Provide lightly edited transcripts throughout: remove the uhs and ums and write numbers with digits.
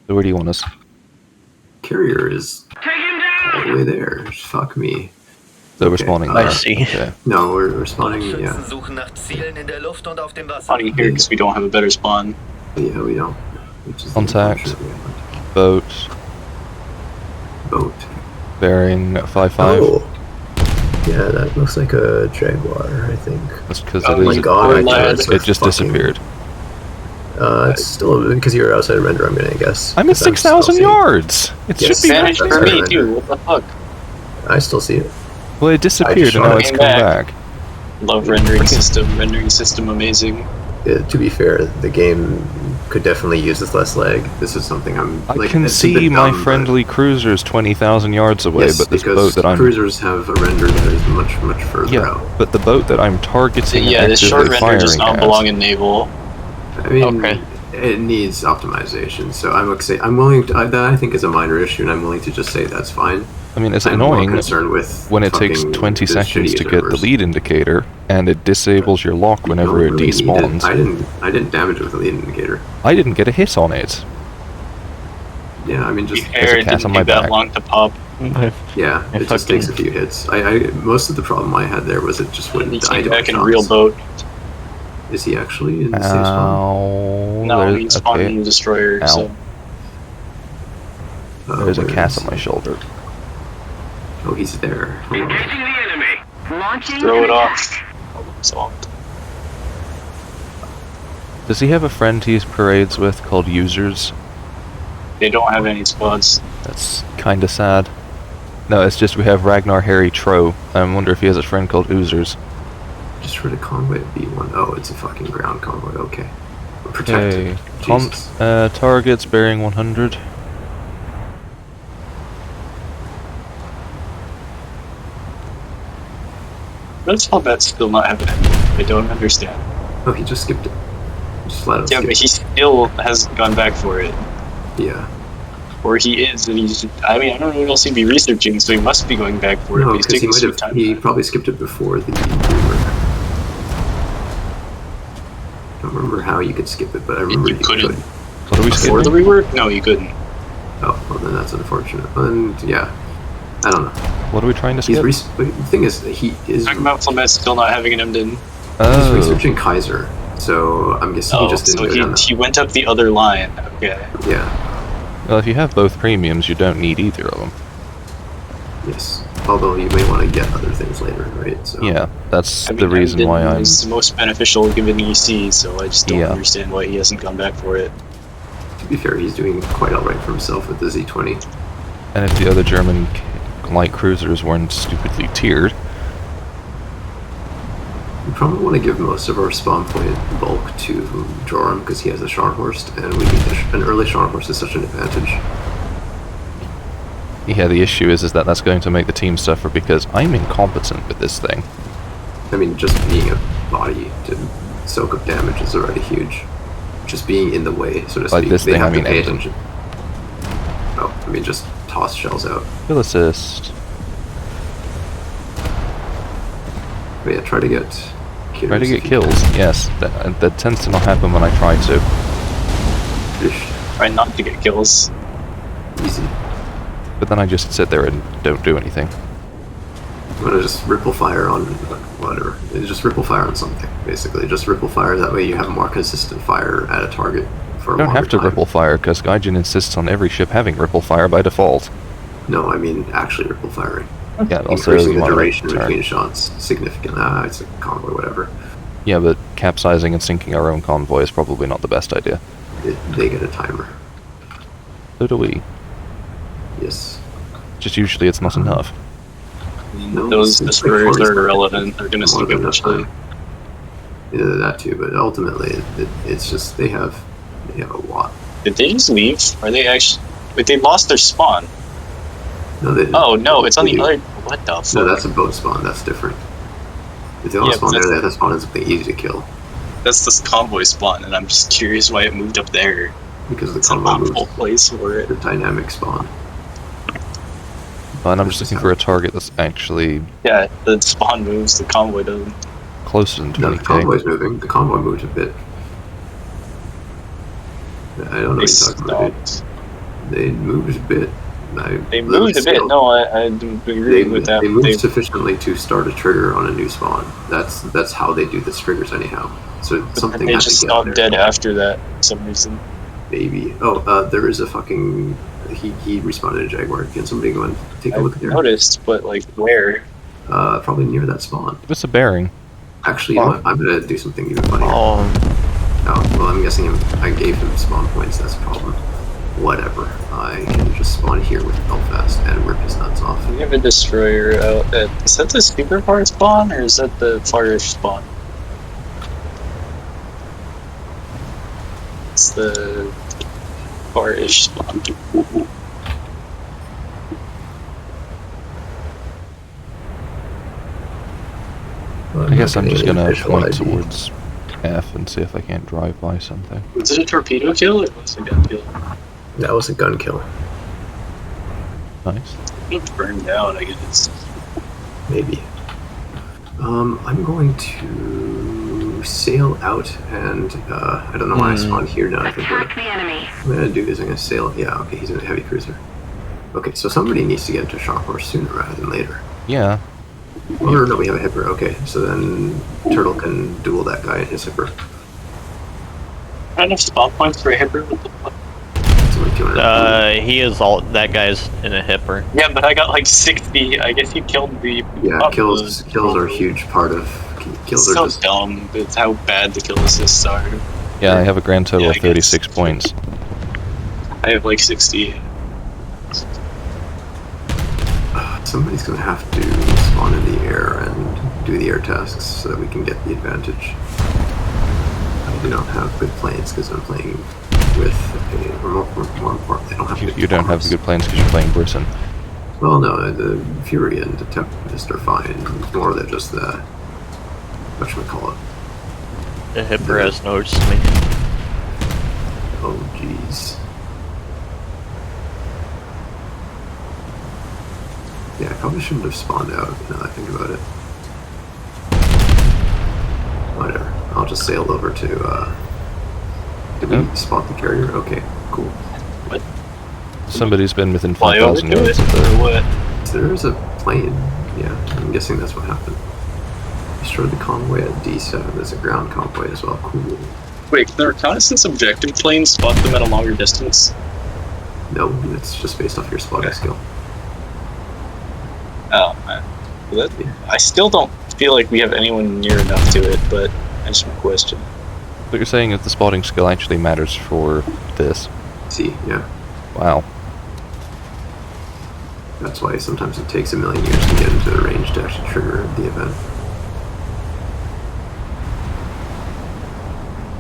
So where do you want us? Carrier is all the way there. Fuck me. So we're spawning there. I see. Okay. No, we're spawning, yeah. Spawning here because we don't have a better spawn. Yeah, we don't. Which is Contact. Boat. Boat. Bearing 5-5. Oh. Yeah, that looks like a Jaguar, I think. That's because Oh it my is. God, It just disappeared. It's still because you're outside of render. I'm gonna guess. I'm at 6,000 yards. It Yes. should be. Vanished for me too. What the fuck? I still see it. Well, it disappeared and now it's come back. Love rendering system. Rendering system amazing. To be fair, the game could definitely use with less lag. This is something I can see my friendly cruisers 20,000 yards away, yes, but this because boat that cruisers have a render that is much further out. But the boat that I'm targeting, This short render does not has. belong in naval. I mean, Okay. it needs optimization. So I'm willing to. That I think is a minor issue, and I'm willing to just say that's fine. I mean, it's I'm annoying more concerned with when it takes 20 seconds to get the lead indicator, and it disables your lock whenever it despawns. I didn't damage it with the lead indicator. I didn't get a hit on it. Yeah, I mean, just It didn't take that long to pop. yeah, it just takes a few hits. Most of the problem I had there was it just wouldn't die. He's back in a real boat. Is he actually in the safe spawn? No, he's spawned in the destroyer. So. There's a cast on my shoulder. Oh, he's there. Engaging the enemy. Launching. Throw it off. Solved. Does he have a friend he parades with called Users? They don't have any squads. That's kinda sad. No, it's just we have Ragnar Harry Tro. I wonder if he has a friend called Users. Just heard a convoy at B1. Oh, it's a fucking ground convoy. Okay. Protected. Okay. Targets bearing 100. That's how that's still not happening. I don't understand. Oh, he just skipped it. Just let him Yeah, but he still hasn't gone back for it. Yeah. Or he is, and he's. I mean, I don't know what else he'd be researching, so he must be going back for it. No, He's because taking some time. he probably skipped it before the rework. I don't remember how you could skip it, but I remember you couldn't. could. What are we Before the skipping? rework? No, you couldn't. Oh, well then that's unfortunate. And yeah, I don't know. What are we trying to skip? The thing is, he is Talking about Flamet still not having an Emden. he's researching Kaiser, so I'm guessing he just didn't go down that. He went up the other line. Okay. Yeah. Well, if you have both premiums, you don't need either of them. Yes. Although you may want to get other things later, right? So. Yeah, that's I mean, the reason why I'm... It's the most beneficial given EC, so I just don't Yeah. understand why he hasn't gone back for it. To be fair, he's doing quite alright for himself with the Z20. And if the other German light cruisers weren't stupidly tiered... We probably want to give most of our spawn point bulk to Joram because he has a Scharnhorst, and we need an early Scharnhorst is such an advantage. Yeah, the issue is that that's going to make the team suffer because I'm incompetent with this thing. I mean, just being a body to soak up damage is already huge. Just being in the way, so to speak. Like this they thing, have I mean, to pay attention. Oh, I mean, just toss shells out. Kill assist. But yeah, try to get kills. Try to get kills, yes. That tends to not happen when I try to. Try not to get kills. Easy. But then I just sit there and don't do anything. I'm gonna just ripple fire on whatever. Just ripple fire on something, basically. Just ripple fire, that way you have more consistent fire at a target for a You don't have to time. ripple fire, because Gaijin insists on every ship having ripple fire by default. No, I mean actually ripple firing. Yeah, also Increasing you the want to duration return. between shots significantly. It's a convoy, whatever. Yeah, but capsizing and sinking our own convoy is probably not the best idea. They get a timer. So do we. Yes. Just usually it's not enough. No, Those it's destroyers like 40 are irrelevant. They're going to more sink than enough eventually. time. Yeah, that too, but ultimately it's just they have a lot. Did they just leave? Are they actually... Wait, they lost their spawn. No, they, Oh, no, it's on the do. other... What the fuck? No, that's a boat spawn. That's different. If they all Yeah, spawn but there, they have to spawn in something easy to kill That's this convoy spawn, and I'm just curious why it moved up there. because the It's an convoy awful moves. place for it. The dynamic spawn. And I'm just looking for a target that's actually Yeah, the spawn moves, the convoy doesn't. closer than No, the 20k. convoy's moving. The convoy moved a bit. I don't know what They you're talking about, dude. stopped. They moved a bit. They moved a bit. No, I do agree with that. They moved sufficiently to start a trigger on a new spawn. That's how they do the triggers anyhow. So something they had just to get stopped there. dead after that for some reason. Maybe. Oh, there is a fucking. He responded a Jaguar. Can somebody go and take a look at there? Noticed, but like where? Probably near that spawn. What's a bearing? Actually, you know what? I'm gonna do something even funnier. Oh, Well, I'm guessing I gave him spawn points. That's a problem. Whatever. I can just spawn here with Belfast and rip his nuts off. We have a destroyer out at. Is that the super far spawn or is that the farish spawn? It's the farish spawn. I guess I'm just gonna point towards F and see if I can't drive by something. Was it a torpedo kill or was it a gun kill? That was a gun kill. Nice. It's burned down, I guess. Maybe. I'm going to sail out and I don't know why I spawned here now. I think what Attack the enemy. I'm gonna do is I'm gonna sail. Yeah, okay, he's in a heavy cruiser. Okay, so somebody needs to get into shock horse sooner rather than later. Yeah. Well, no, we have a hipper. Okay, so then Turtle can duel that guy in his hipper. Not enough spawn points for a hipper. What the fuck? It's only 200. he is all. That guy's in a hipper. Yeah, but I got like 60. I guess he killed the. Yeah, kills are a huge part of kills. It's Are so just dumb. It's how bad the kill assists are. Yeah, I have a grand total Yeah, of I guess. 36 points. I have like 60. somebody's gonna have to spawn in the air and do the air tasks so that we can get the advantage. I do not have good planes because I'm playing with a remote. More importantly, I don't have. You don't have the good planes because you're playing Britain. Well, no, the Fury and the Tempest are fine. It's more than just the whatchamacallit. The hipper has noticed me. Oh, jeez. Yeah, I probably shouldn't have spawned out, now that I think about it. Whatever. I'll just sail over to, Did we spot the carrier? Okay, cool. Somebody's been within Fly over 5,000 to yards it, of or the... what? So there is a plane. Yeah, I'm guessing that's what happened. Destroyed the convoy at D7. There's a ground convoy as well. Cool. Wait, can the reconnaissance objective planes spot them at a longer distance? No, it's just based off your spotting skill. Oh, man. Well, that, I still don't feel like we have anyone near enough to it, but I just have a question. But you're saying that the spotting skill actually matters for this. See, yeah. Wow. That's why sometimes it takes a million years to get into the range to actually trigger the event.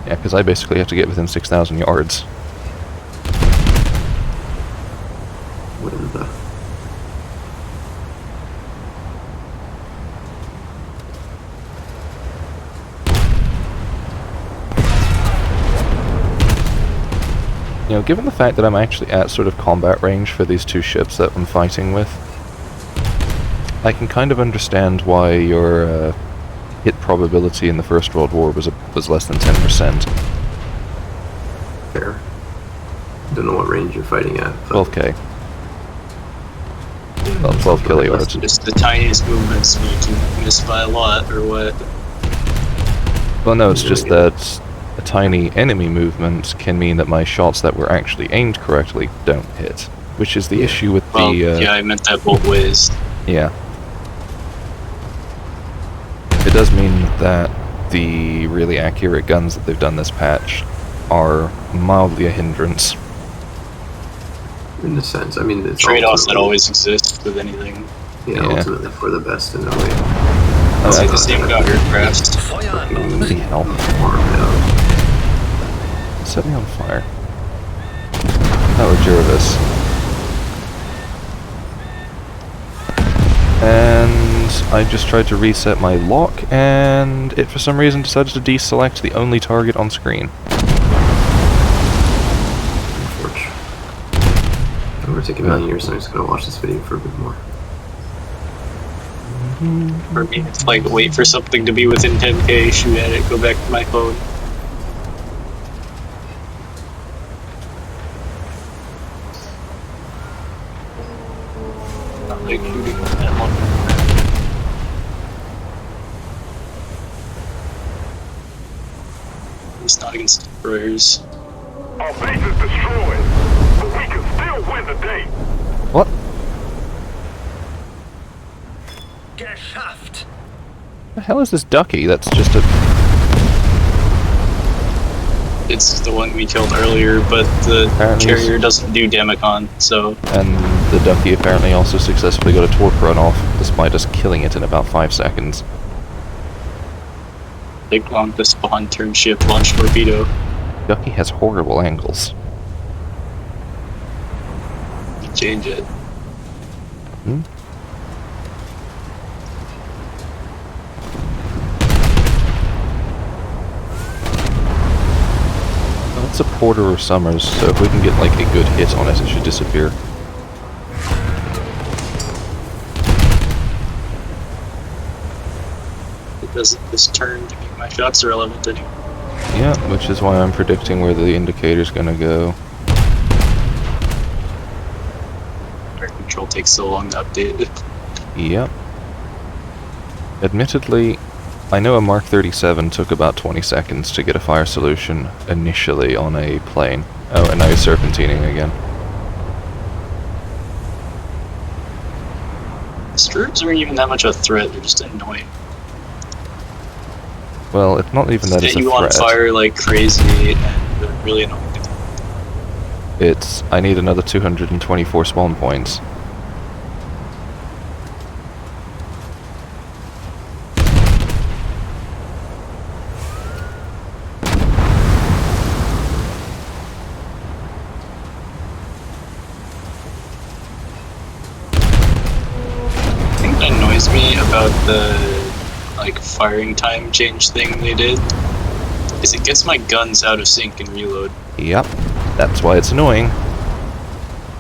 Yeah, because I basically have to get within 6,000 yards. What is the... You know, given the fact that I'm actually at sort of combat range for these two ships that I'm fighting with, I can kind of understand why your hit probability in the First World War was less than 10%. Fair. Don't know what range you're fighting at. But 12k. Well, 12 kilojords. Just the tiniest movements make you miss by a lot, or what? Well, no, it's just that a tiny enemy movement can mean that my shots that were actually aimed correctly don't hit, which is the issue with Well, the... yeah, I meant that both ways. Yeah. It does mean that the really accurate guns that they've done this patch are mildly a hindrance. in a sense, I mean, it's Trade-offs that ultimately- always exist with anything. Yeah, Yeah. ultimately for the best in a way. Oh, It's like I- the same got aircraft. Bloody hell. Farmed out. Set me on fire. Oh, Jervis. And I just tried to reset my lock, and it for some reason decided to deselect the only target on screen. Unfortunate. It's going to take a million years, so I'm just going to watch this video for a bit more. For me, it's like wait for something to be within 10k, shoot at it, go back to my phone. Not like shooting at long. At least not against destroyers. Our base is destroyed, but we can still win the day. What? Geschafft. The hell is this ducky? That's just a... It's the one we killed earlier, but the Apparently carrier doesn't do Damacon, so And the ducky apparently also successfully got a torque run off, despite us killing it in about 5 seconds. take long to spawn, turn ship, launch torpedo. Ducky has horrible angles. You change it. Hmm? It's a Porter or Summers, so if we can get like a good hit on it, it should disappear. It doesn't this turn to make my shots irrelevant anymore. Yeah, which is why I'm predicting where the indicator's gonna go. Air control takes so long to update it. Yep. Admittedly, I know a Mark 37 took about 20 seconds to get a fire solution initially on a plane. Oh, and now he's serpentining again. Stroops aren't even that much of a threat, they're just annoying. Well, it's not even that it's Set a you on threat. fire like crazy, and they're really annoying. It's, I need another 224 spawn points. The thing that annoys me about the like firing time change thing they did is it gets my guns out of sync and reload. Yep, that's why it's annoying.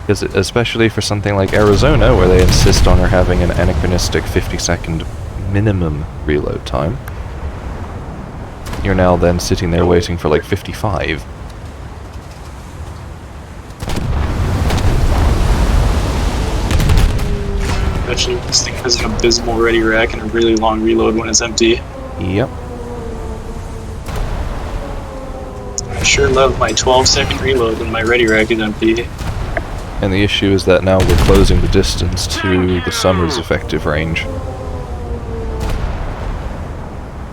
Because especially for something like Arizona, where they insist on her having an anachronistic 50-second minimum reload time. You're now then sitting there waiting for like 55. Especially if this thing has an abysmal ready rack and a really long reload when it's empty. Yep. I sure love my 12-second reload when my ready rack is empty. And the issue is that now we're closing the distance to the Summers effective range.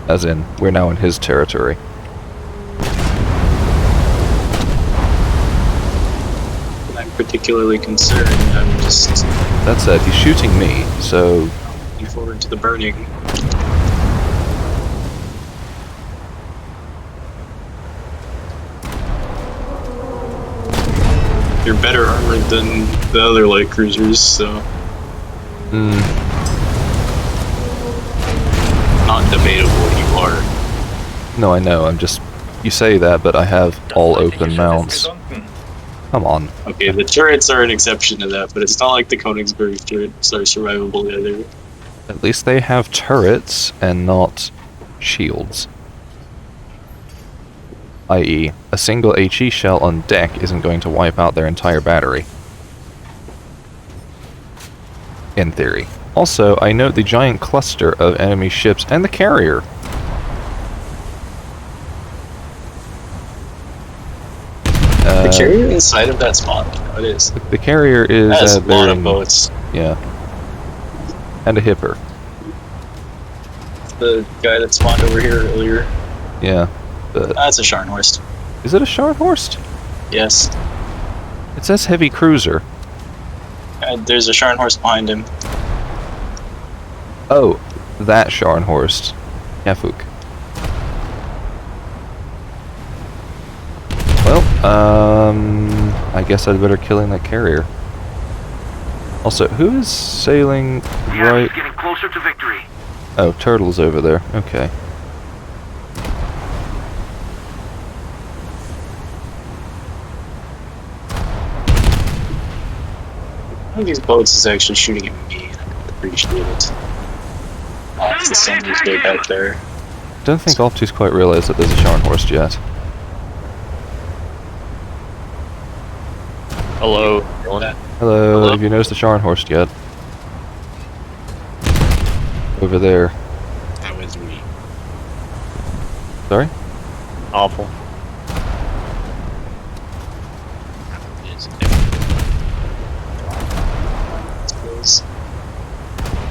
As in, we're now in his territory. I'm particularly concerned. I'm just That said, he's shooting me, so looking forward to the burning. You're better armored than the other light cruisers, so not debatable you are. no, I know, I'm just... You say that, but I have all open mounts. Come on. Okay, the turrets are an exception to that, but it's not like the Königsberg turrets are survivable either. At least they have turrets and not shields. I.e., a single HE shell on deck isn't going to wipe out their entire battery. In theory. Also, I note the giant cluster of enemy ships and the carrier. The carrier inside of that spawn? No, it is. The carrier is That has a lot bearing- of boats. Yeah. And a hipper. The guy that spawned over here earlier. Yeah. But That's a Scharnhorst. is it a Scharnhorst? Yes. It says heavy cruiser. There's a Scharnhorst behind him. Oh, that Scharnhorst. Kafuk. Well, I guess I'd better kill in that carrier. Also, who is sailing right? Getting closer to victory. Oh, Turtle's over there. Okay. One of these boats is actually shooting at me, and I appreciate it. Oh, it's the Sanders Bay back there. Don't think Opti's quite realised that there's a Scharnhorst yet. Hello. Hello, Hello? have you noticed the Scharnhorst yet? Over there. That was me. Sorry? Awful. Yes. Suppose.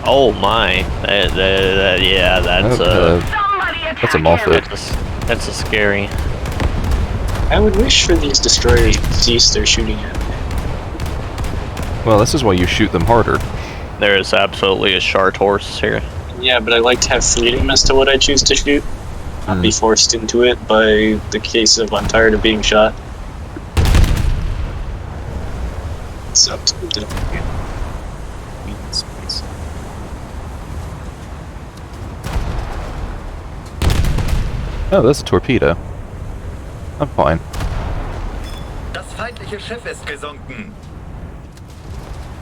Oh my. Yeah, that's Somebody attack That's a him. Moffat. that's a scary. I would wish for these destroyers to cease their shooting at me. Well, this is why you shoot them harder. There is absolutely a shard horse here. Yeah, but I like to have freedom as to what I choose to shoot. Not be forced into it by the case of I'm tired of being shot. Sucks. Oh, that's a torpedo. I'm fine. Das feindliche Schiff ist gesunken.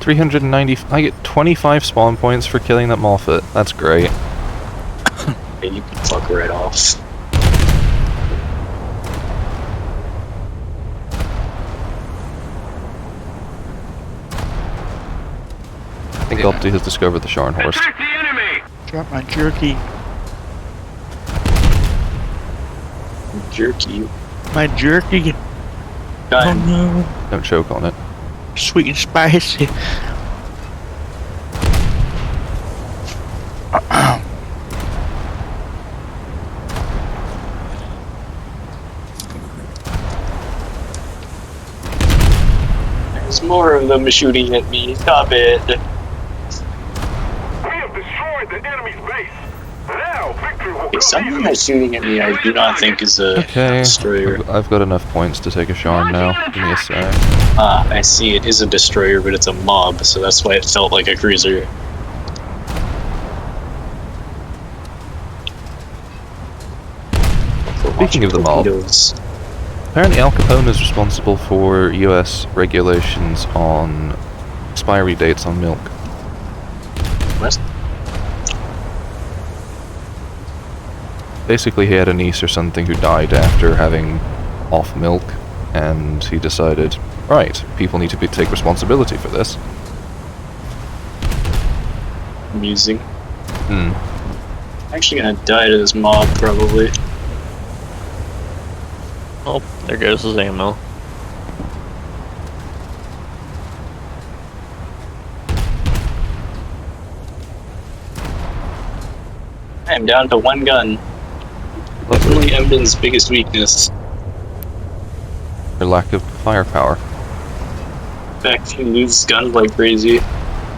390. I get 25 spawn points for killing that Moffat. That's great. Yeah, you can fuck right off. I think Opti has discovered the Scharnhorst. Attack the enemy! Drop my jerky. Jerky. My jerky. Gun. no. Don't choke on it. Sweet and spicy. There's more of them shooting at me. Stop it. We have destroyed the enemy's base. Now victory will Okay, come someone easily. that's shooting at me I do not think is a Okay. destroyer. I've got enough points to take a Sharn now. Give me a sec. Ah, I see. It is a destroyer, but it's a mob, so that's why it felt like a cruiser. Speaking of the mob, Torpedoes. apparently Al Capone is responsible for US regulations on expiry dates on milk. What? Basically, he had a niece or something who died after having off milk, and he decided, right, people need to take responsibility for this. Amusing. Hmm. I'm actually gonna die to this mob, probably. Oh, there goes his ammo. I'm down to one gun. Lovely. Definitely Emden's biggest weakness. Their lack of firepower. In fact, he loses guns like crazy.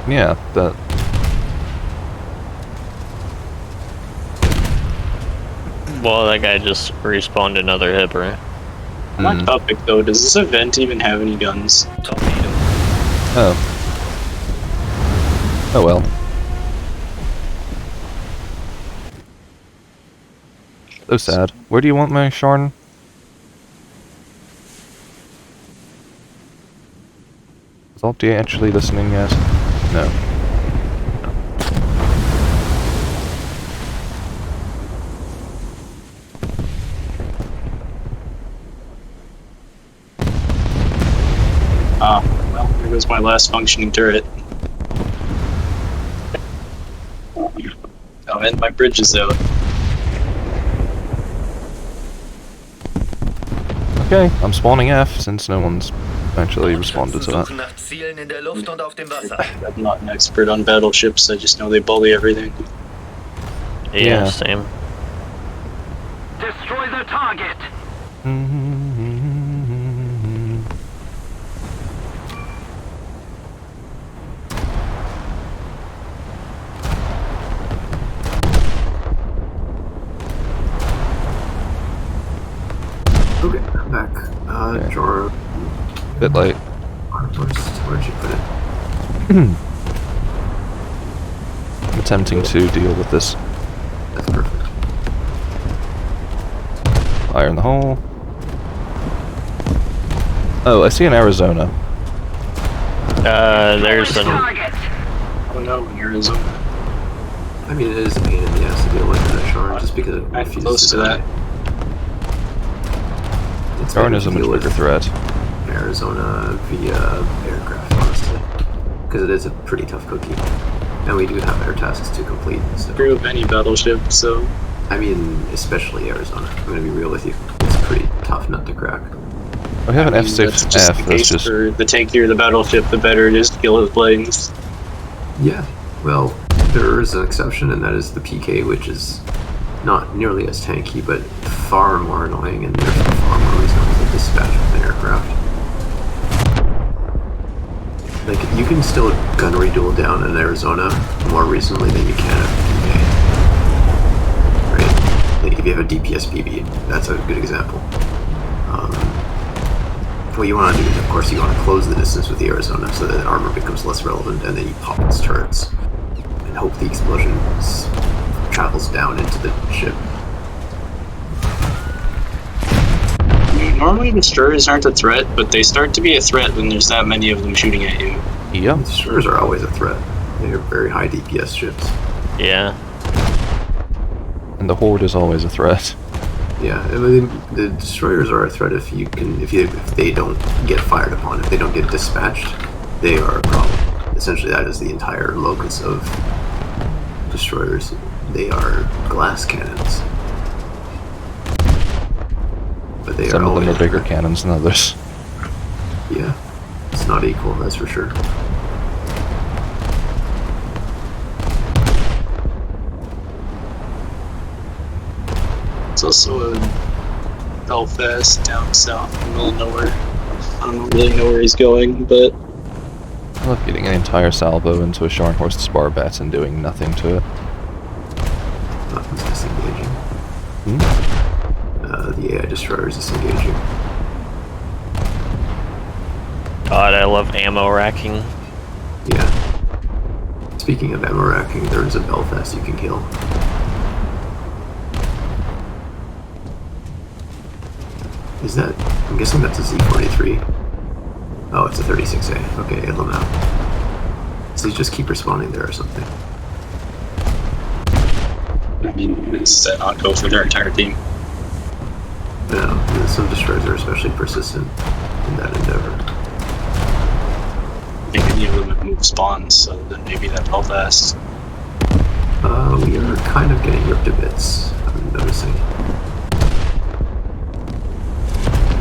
Yeah, that. Well, that guy just respawned another hipper. On Hmm. that topic, though, does this event even have any guns? Torpedo. Oh. Oh well. So sad. Where do you want my Sharn? Is Opti actually listening yet? No. Ah, well, there goes my last functioning turret. Oh, and my bridge is out. Okay, I'm spawning F since no one's actually responded to that. Suchen nach Zielen in der Luft und auf dem Wasser. I'm not an expert on battleships, I just know they bully everything. Yeah, Yeah. same. Destroy the target. Okay, I'm back. Okay. Drawer. Bit late. Where'd you put it? I'm attempting to deal with this. That's perfect. Fire in the hole. Oh, I see an Arizona. There's an. Target. Oh no, Arizona. I mean, it is a pain in the ass to deal with that Sharn just because it I'm refuses close to that. It's Sharn better is to a much deal bigger with threat. Arizona via aircraft, honestly. Because it is a pretty tough cookie. And we do have air tasks to complete. So. Screw up any battleship, so I mean, especially Arizona. I'm gonna be real with you. It's a pretty tough nut to crack. We have an that's just the F6F that's case just... for the tankier the battleship, the better it is to kill the planes. Yeah, well, there is an exception, and that is the PK, which is not nearly as tanky, but far more annoying, and therefore far more reasonable to dispatch with an aircraft. Like, you can still gunnery duel down in Arizona more recently than you can at PK. Right? Like, if you have a DPS BB, that's a good example. What you want to do is, of course, you want to close the distance with the Arizona so that armor becomes less relevant, and then you pop its turrets and hope the explosion travels down into the ship. Normally destroyers aren't a threat, but they start to be a threat when there's that many of them shooting at you. Yeah. Destroyers are always a threat. They are very high DPS ships. Yeah. And the Horde is always a threat. Yeah, I mean, the destroyers are a threat if they don't get fired upon. If they don't get dispatched, they are a problem. Essentially, that is the entire locus of destroyers. They are glass cannons. But they Some are of them always are bigger cannons than others. Yeah, it's not equal, that's for sure. It's also a Belfast down south in the middle of nowhere. I don't really know where he's going, but I love getting an entire salvo into a Scharnhorst's barbette and doing nothing to it. Nothing's disengaging. Hmm? The AI destroyer is disengaging. God, I love ammo racking. Yeah. Speaking of ammo racking, there's a Belfast you can kill. Is that... I'm guessing that's a Z-43. Oh, it's a 36A. Okay, it'll now. So you just keep respawning there or something. I mean, does that not go for their entire team? No, some destroyers are especially persistent in that endeavor. I think any of them have moved spawns, so then maybe that Belfast. We are kind of getting ripped to bits, I'm noticing.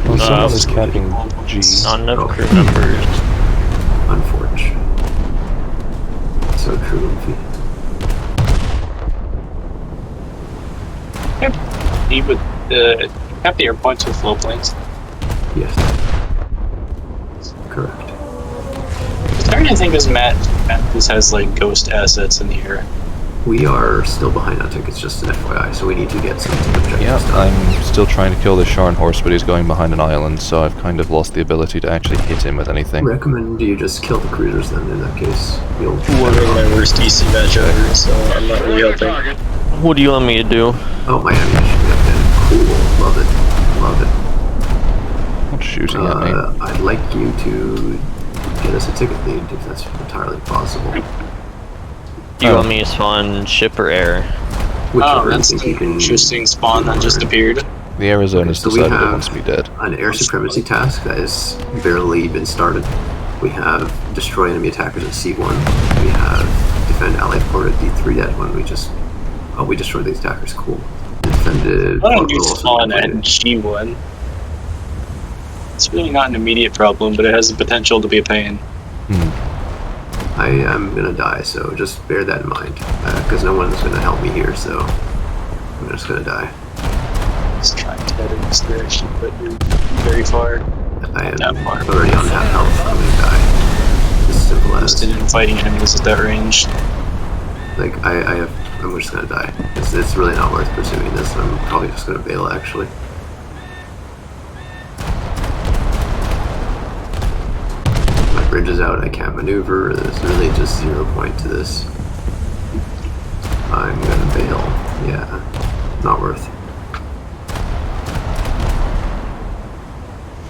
Well, someone is Uh, capping G. Not enough Oh. crew members. Unfortunate. So true, Luffy. Need with the have the air points with flow planes. Yes. Correct. I'm starting to think this this has like ghost assets in the air. We are still behind on tickets, just an FYI, so we need to get some objectives Yeah, done. I'm still trying to kill this Scharnhorst, but he's going behind an island, so I've kind of lost the ability to actually hit him with anything. Recommend you just kill the cruisers then, in that case. You'll... One of my worst DC match ever, so I'm not really helping. What do you want me to do? Oh, my ammunition got in. Cool. Love it. Love it. Not shooting at me. I'd like you to get us a ticket lead, if that's entirely possible. Do you want me to spawn ship or air? Whichever you That's think an you can... interesting spawn that just appeared. The Arizona's So we decided it have wants me dead. an air supremacy task that has barely been started. We have destroy enemy attackers at C1. We have defend allied port at D3. That one we just... Oh, we destroyed the attackers. Cool. Defended... Why don't port you will also spawn be at defended. G1? It's really not an immediate problem, but it has the potential to be a pain. I am gonna die, so just bear that in mind. Because no one's gonna help me here, so... I'm just gonna die. Just trying to head in this direction, but you're very far. I am That far. already on half health. I'm gonna die. As simple as... Just in fighting enemies at that range. Like, I'm just gonna die. It's really not worth pursuing this. I'm probably just gonna bail, actually. My bridge is out, I can't maneuver. There's really just 0 point to this. I'm gonna bail. Yeah. Not worth.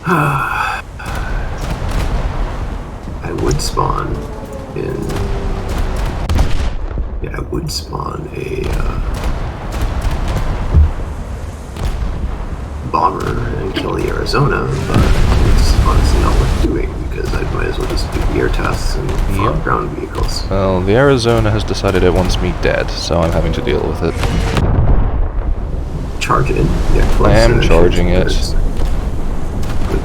I would spawn in... Yeah, I would spawn a bomber and kill the Arizona, but it's honestly not worth doing because I might as well just do the air tasks and farm ground vehicles. Well, the Arizona has decided it wants me dead, so I'm having to deal with it. Charge it. Yeah, close, I am charging it. Good.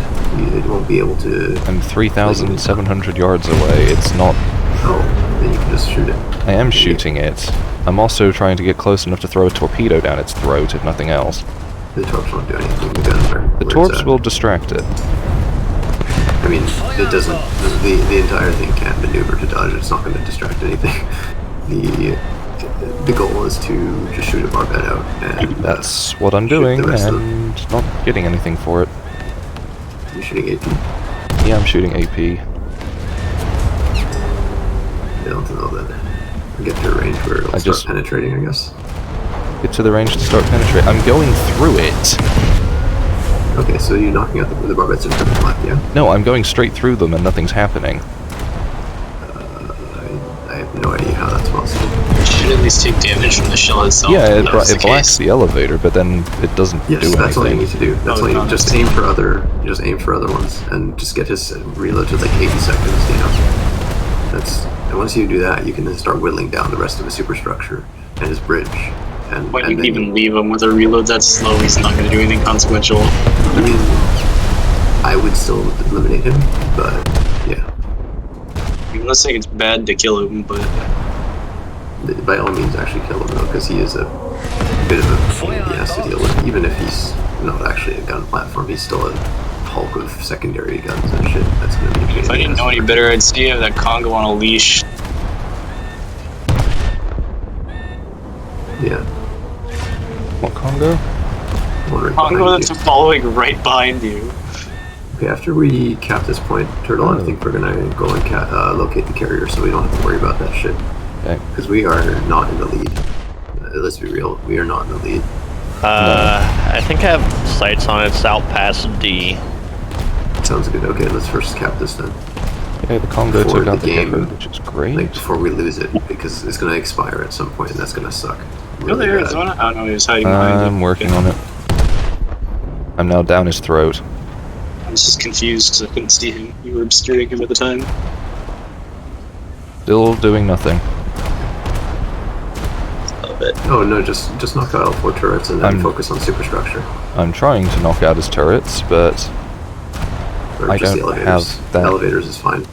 It won't be able to... I'm 3,700 yards away. It's not... Oh, then you can just shoot it. I am shooting it. I'm also trying to get close enough to throw a torpedo down its throat, if nothing else. The torps won't do anything. The guns are... The torps will distract it. I mean, it doesn't... The entire thing can't maneuver to dodge. It's not going to distract anything. The goal is to just shoot a barbette out. And that's what I'm doing, and not getting anything for it. You're shooting AP? Yeah, I'm shooting AP. I don't know then. Get to a range where it'll start penetrating, I guess. Get to the range to start penetrating. I'm going through it. Okay, so you're knocking out the barbettes in front of the left, yeah? No, I'm going straight through them and nothing's happening. I have no idea how that's possible. You should at least take damage from the shell itself. Yeah, it blacks the elevator, but then it doesn't do anything. Yes, that's all you need to do. That's all you just aim for other ones and just get his reload to like 80 seconds, you know. And once you do that, you can then start whittling down the rest of the superstructure and his bridge. Why do you even leave him with a reload that slow? He's not going to do anything consequential. I mean, I would still eliminate him, but yeah. I'm not saying it's bad to kill him, but... By all means, actually kill him, though, because he is a bit of a pain he has to deal with. Even if he's not actually a gun platform, he's still a hulk of secondary guns and shit. That's going to be a pain. If I didn't know any better, I'd see that Congo on a leash. Yeah. What Congo? Congo that's following right behind you. Okay, after we cap this point, Turtle, I think we're gonna go and locate the carrier so we don't have to worry about that shit. Okay. Because we are not in the lead. Let's be real, we are not in the lead. I think I have sights on it out past D. Sounds good. Okay, let's first cap this then. Okay, the Congo Before took out the game, Gecko, which is great. Like, before we lose it, because it's gonna expire at some point and that's gonna suck. Really the Arizona? I don't know, he was hiding behind I'm working on it. I'm now down his throat. I was just confused because I couldn't see him. You were obscuring him at the time. Still doing nothing. Oh no, just knock out all 4 turrets and then focus on superstructure. I'm trying to knock out his turrets, but Or I just don't the have that. The elevators is fine.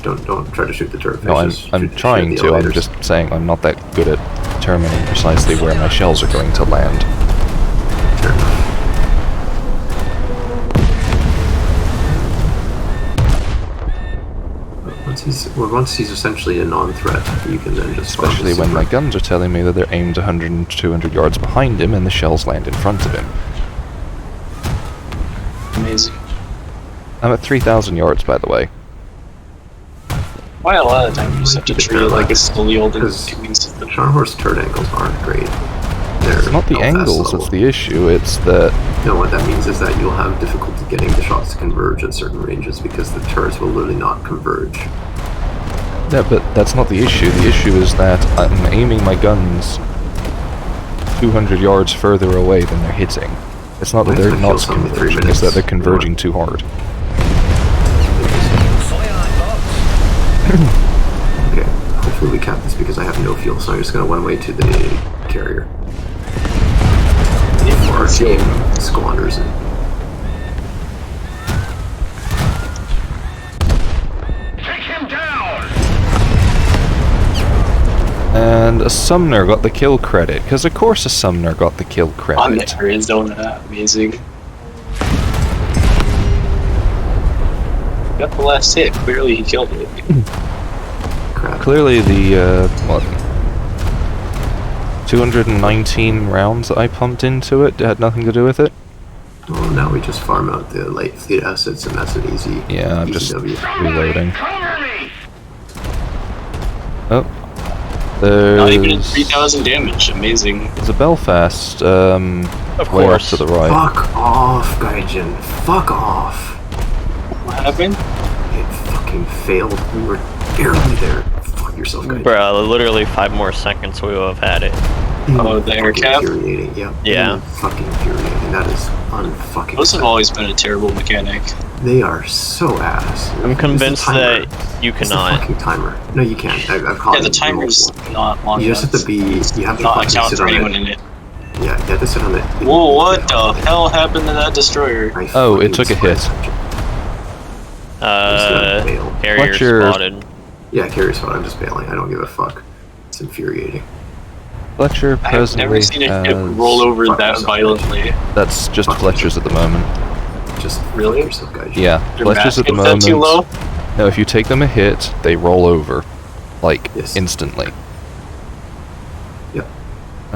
Don't try to shoot the turret No, faces. I'm trying to. I'm just saying I'm not that good at determining precisely where my shells are going to land. Fair enough. Once he's essentially a non-threat, you can then just... Especially when my guns are telling me that they're aimed 100 and 200 yards behind him and the shells land in front of him. Amazing. I'm at 3,000 yards, by the way. Why a lot of times you just have to treat it like it's fully old and doing something. Scharnhorst turret angles aren't great. It's not the angles that's the issue, it's that... No, what that means is that you'll have difficulty getting the shots to converge at certain ranges because the turrets will literally not converge. Yeah, but that's not the issue. The issue is that I'm aiming my guns 200 yards further away than they're hitting. It's not that they're not converging, it's that they're converging too hard. Okay, hopefully we cap this because I have no fuel, so I'm just going to one-way to the carrier. Before our team squanders it. Take him down! And a Sumner got the kill credit, because of course a Sumner got the kill credit. On the Arizona, amazing. Got the last hit, clearly he killed it. Crap. Clearly the, 219 rounds that I pumped into it had nothing to do with it. Well, now we just farm out the light fleet assets, and that's an easy. Yeah, I'm easy just W. reloading. Cover me! Oh. Not even at There's 3,000 damage, amazing. a Belfast, Of way off course. to the right. Fuck off, Gaijin. Fuck off. What happened? It fucking failed. We were barely there. Fuck yourself, Gaijin. Bruh, literally 5 more seconds we would have had it. Oh, the air Fucking cap? Infuriating. Yeah. Fucking infuriating. That is unfucking. Those have always been a terrible mechanic. They are so ass. I'm convinced that you It's the cannot. fucking timer. No, you can't. I've caught Yeah, the it timer's multiple. not long You just enough. have to be. You have to Not fucking account sit for on anyone it. in it. Yeah, you have to sit on it. Whoa, what the hell happened to that destroyer? I Oh, it fucking took a swear. hit. just gonna bail. Carrier Fletcher- spotted. Yeah, carry spot. I'm just bailing. I don't give a fuck. It's infuriating. Fletcher I've presently never seen a ship has- roll over Fuck that yourself, violently. That's just Fuck Fletcher's at the moment. Just Really? fuck yourself, guys. Yeah, Your Fletcher's at math the hit that too low? moment. No, if you take them a hit, they roll over. Like, Yes. instantly. Yep.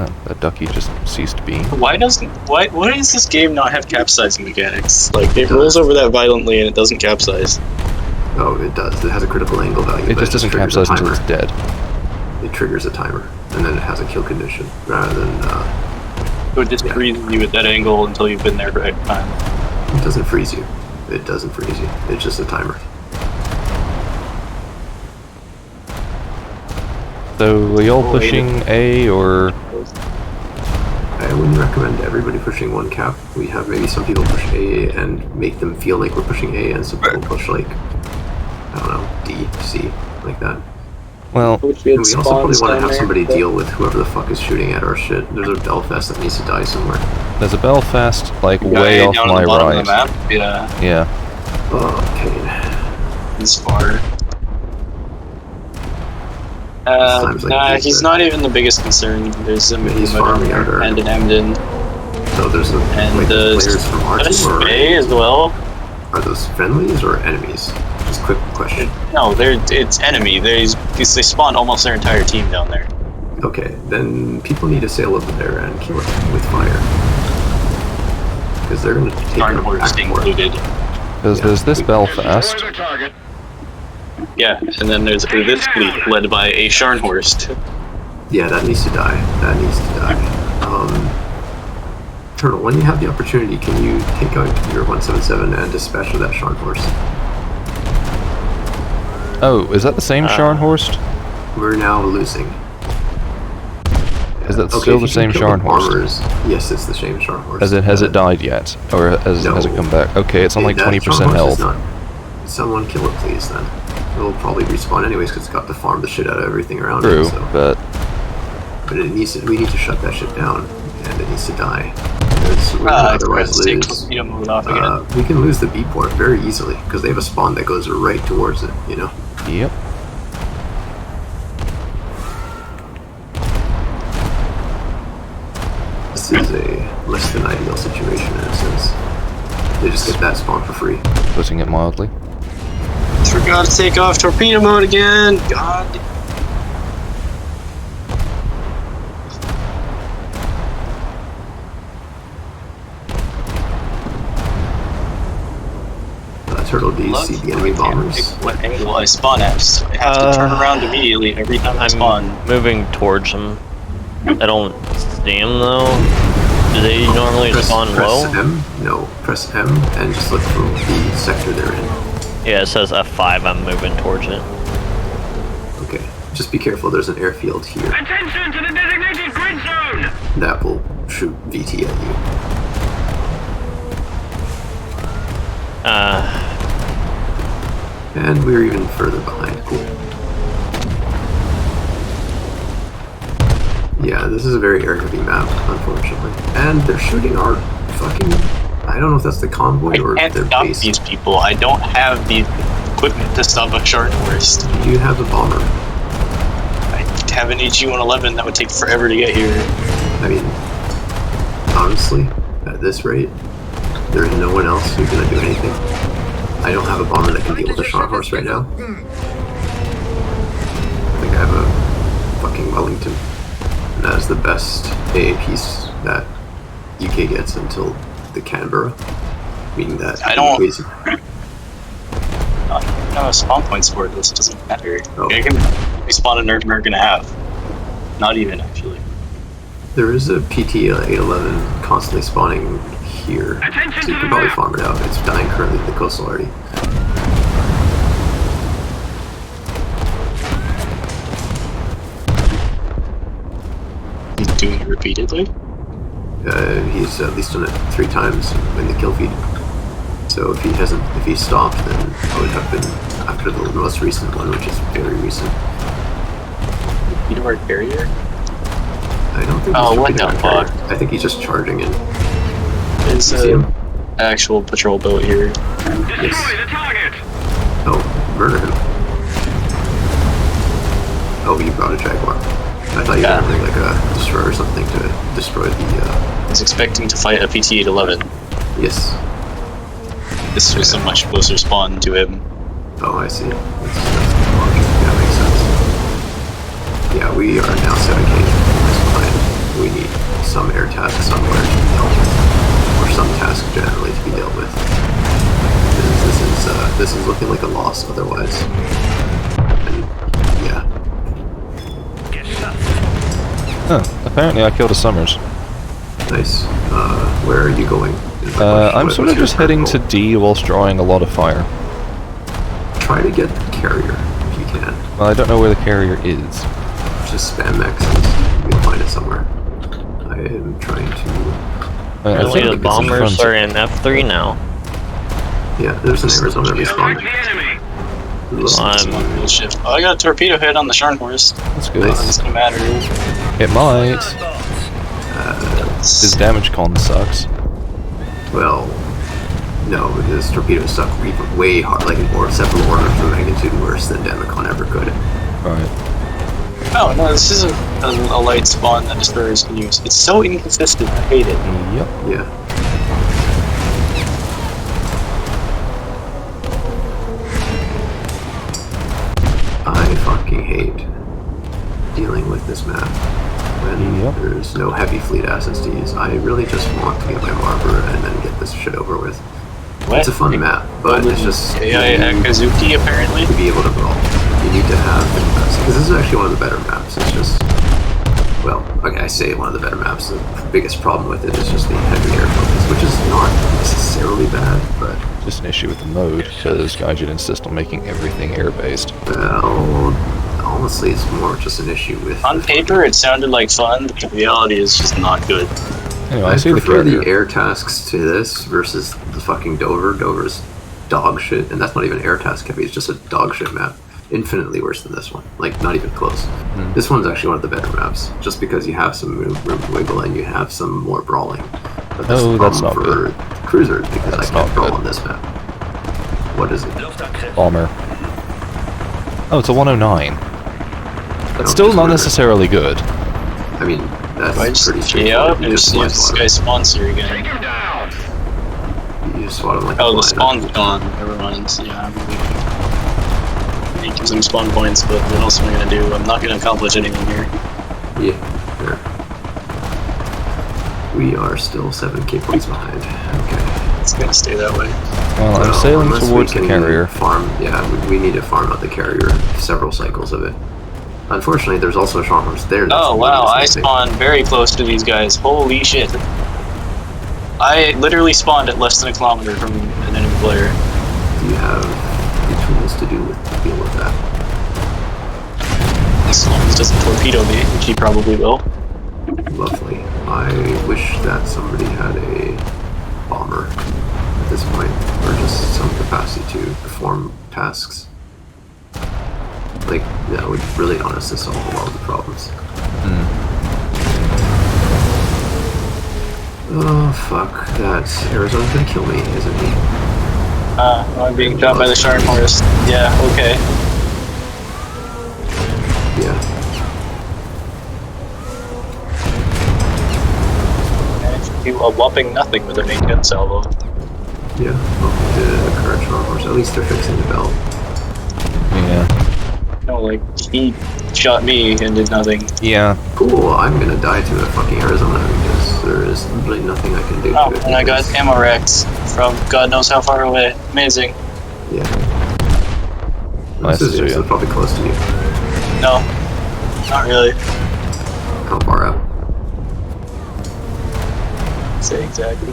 Oh, that ducky just ceased being. Why does this game not have capsizing mechanics? Like, it rolls over that violently and it doesn't capsize. Oh, it does. It has a critical angle value. It but just doesn't triggers a capsize until timer. it's dead. It triggers a timer, and then it has a kill condition rather than. So it just Yeah. freezes you at that angle until you've been there for X time. It doesn't freeze you. It doesn't freeze you. It's just a timer. So, are y'all Oh, pushing A or... I wouldn't recommend everybody pushing one cap. We have maybe some people push A and make them feel like we're pushing A, and some people push like, I don't know, D, C, like that. Well, And we also probably want to have somebody deal with whoever the fuck is shooting at our shit. There's a Belfast that needs to die somewhere. there's a Belfast, like, Guy way off down my at the bottom right. of the map? Yeah, Yeah. Oh, Kane. he's far. Times like Nah, these, he's but- not even the biggest concern. There's a He's farming out our- and an Emden. So there's a, And like, the players from our There's team, or Spay as well. are those friendlies or enemies? Just quick question. No, it's enemy. They spawned almost their entire team down there. Okay, then people need to sail over there and kill it with fire. Because they're going to take Darn them horse back for it. included. Because there's this Belfast. Destroy the target. Yeah, and then there's this fleet led by a Scharnhorst. Yeah, that needs to die. That needs to die. Turtle, when you have the opportunity, can you take out your 177 and dispatch of that Scharnhorst? Oh, is that the same Scharnhorst? We're now losing. Is that Okay, still if the you same can kill the Scharnhorst? bombers- Yes, it's the same Scharnhorst. Has it died yet? Or has No. it come back? Okay, it's on like That 20% Scharnhorst is health. not- Someone kill it, please, then. It'll probably respawn anyways, because it's got to farm the shit out of everything around True, it, so. but But it needs to, we need to shut that shit down, and it needs to die. Because we're gonna otherwise Otherwise, take lose. torpedo mode off again. We can lose the B port very easily, because they have a spawn that goes right towards it, you know? yep. This is a less than ideal situation in a sense. They just get that spawn for free. Putting it mildly. Forgot to take off torpedo mode again. God. Turtle, do you see the enemy bombers? What angle I spawn at? So I have to turn around immediately every time I spawn. I'm moving towards them. I don't see them though. Do they normally spawn press low? M? No, press M and just look for the sector they're in. Yeah, it says F5. I'm moving towards it. Okay, just be careful, there's an airfield here. Attention to the designated grid zone! That will shoot VT at you. And we're even further behind. Cool. Yeah, this is a very air-heavy map, unfortunately. And they're shooting our fucking... I don't know if that's the convoy or I can't their stop base. these people. I don't have the equipment to stop a Scharnhorst. Do you have a bomber? I have an HE-111 that would take forever to get here. I mean, honestly, at this rate, there is no one else who's gonna do anything. I don't have a bomber that can deal with a Scharnhorst right now. I think I have a fucking Wellington. And that is the best AA piece that UK gets until the Canberra. Meaning that I don't- crazy. No, spawn points for this doesn't matter. Oh. I can respawn an American and a half. Not even, actually. There is a PT-811 constantly spawning here, so you can probably farm it out. It's dying currently at the coastal already. doing it repeatedly? He's at least done it 3 times in the kill feed. So if he stopped, then it would have been after the most recent one, which is very recent. You know our carrier? I don't think Oh, he's what torpedoing the our fuck? carrier. I think he's just charging in. It's You see an him? actual patrol boat here. Destroy the target! Oh, murder him. Oh, you brought a Jaguar. I thought you Yeah. were having like a destroyer or something to destroy the, I was expecting to fight a PT-811. yes. This was a much closer spawn to him. Oh, I see. That's logic. Yeah, makes sense. Yeah, we are now 7K behind. We need some air task somewhere to be dealt with. Or some task generally to be dealt with. This is looking like a loss otherwise. And, yeah. Huh, apparently I killed a Summers. Nice. Where are you going? I'm sort of just heading to D whilst drawing a lot of fire. Try to get the carrier, if you can. Well, I don't know where the carrier is. Just spam X. You'll find it somewhere. I am trying to... I Apparently think the it's in bombers front are of- in F3 now. Yeah, there's an Arizona Strike respawn. the enemy! I'm Shift. Oh, I got a torpedo hit on the Sharn horse. That's good. Nice. It's gonna matter. It might. His damage con sucks. Well, no, this torpedo suck even way hard, like or several orders of magnitude worse than Damacon ever could. Right. Oh no, this isn't a light spawn that destroyers can use. It's so inconsistent. I hate it. Yep. Yeah. I fucking hate dealing with this map when Yep. there's no heavy fleet assets to use. I really just want to get my Marber and then get this shit over with. What? It's a fun map, but it's just AI Akazuki apparently. to be able to roll. You need to have the best, because this is actually one of the better maps. It's just, well, okay, I say one of the better maps. The biggest problem with it is just the heavy air focus, which is not necessarily bad, but Just an issue with the mode, because Gaijin insist on making everything air-based. well, honestly, it's more just an issue with. On paper, it sounded like fun, but the reality is just not good. Anyway, I I see the prefer carrier. the air tasks to this versus the fucking Dover. Dover's dog shit, and that's not even air task heavy. It's just a dog shit map. Infinitely worse than this one. Like, not even close. This one's actually one of the better maps, just because you have some room to wiggle and you have some more brawling. But that's Oh, the that's problem not for cruisers, because That's I can't not brawl good. on this map. What is it? Bomber. Oh, it's a 109. No, That's still just not murder. necessarily good. I mean, that's I pretty just stay up straightforward. You and just see if swat this guy's sponsor again. Take him down! him. You just swat him like Oh, a the fly. spawn's gone. Never mind. Yeah, I'm leaving. He gives him spawn points, but what else am I gonna do? I'm not gonna accomplish anything here. Yeah, fair. We are still 7K points behind. Okay. It's gonna stay that way. Well, I'm Well, sailing unless we towards the can carrier. Farm, yeah, we need to farm out the carrier. Several cycles of it. Unfortunately, there's also a Shark horse there. that's Oh the wow, I biggest thing. spawned very close to these guys. Holy shit. I literally spawned at less than a kilometer from an enemy player. Do you have the tools to deal with that? As long as he doesn't torpedo me, which he probably will. Lovely. I wish that somebody had a bomber at this point, or just some capacity to perform tasks. Like, that would really honestly solve a lot of the problems. Oh, fuck. That Arizona's gonna kill me, isn't he? I'm being shot by the Sharn horse. Yeah, okay. Yeah. I do a whopping nothing with a main gun salvo. Yeah. Well, the current Shark horse. At least they're fixing the belt. Yeah. No, like, he shot me and did nothing. Yeah. Cool, I'm gonna die to a fucking Arizona because there is literally nothing I can do Oh, to it. and I got because- ammo racks from God knows how far away. Amazing. Yeah. Nice This to is see you. probably close to you. No, not really. How far out? Say exactly.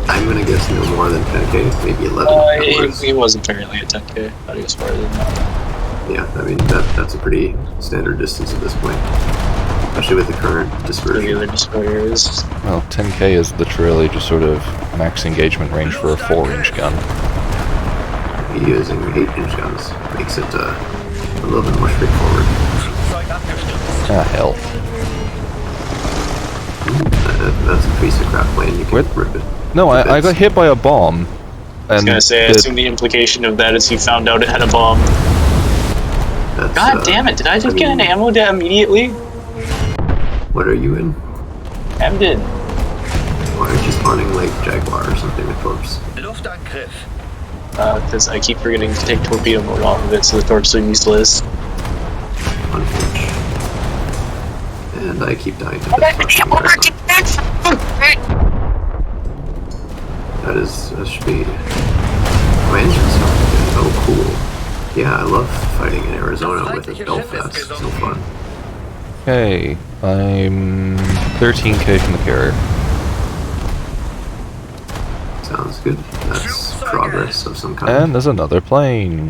I'm gonna guess no more than 10K, maybe 11. at worst. He was apparently at 10K. I thought he was farther than that. Yeah, I mean, that's a pretty standard distance at this point. especially with the current dispersion. Regular destroyers. Well, 10k is literally just sort of max engagement range for a 4-inch gun. Using 8-inch guns makes it a little bit more straightforward. Flugzeug abgestürzt. Ah, hell. That's a piece of crap plane. You can What? rip it. No, to I bits. got hit by a bomb. I was And gonna say, I assume the implication of that is you found out it had a bomb. That's, God damn it, did I just get an ammo debt immediately? What are you in? Hamden. Why aren't you spawning like Jaguar or something with torps? Luftangriff. Because I keep forgetting to take torpedo mode off of it, so the torps are useless. Unfortunate. And I keep dying to this fucking marathon. That should be... My engine's not good. Oh, cool. Yeah, I love fighting in Arizona with a Belfast. It's so fun. Okay, I'm 13k from the carrier. Sounds good. That's progress of some kind. And there's another plane.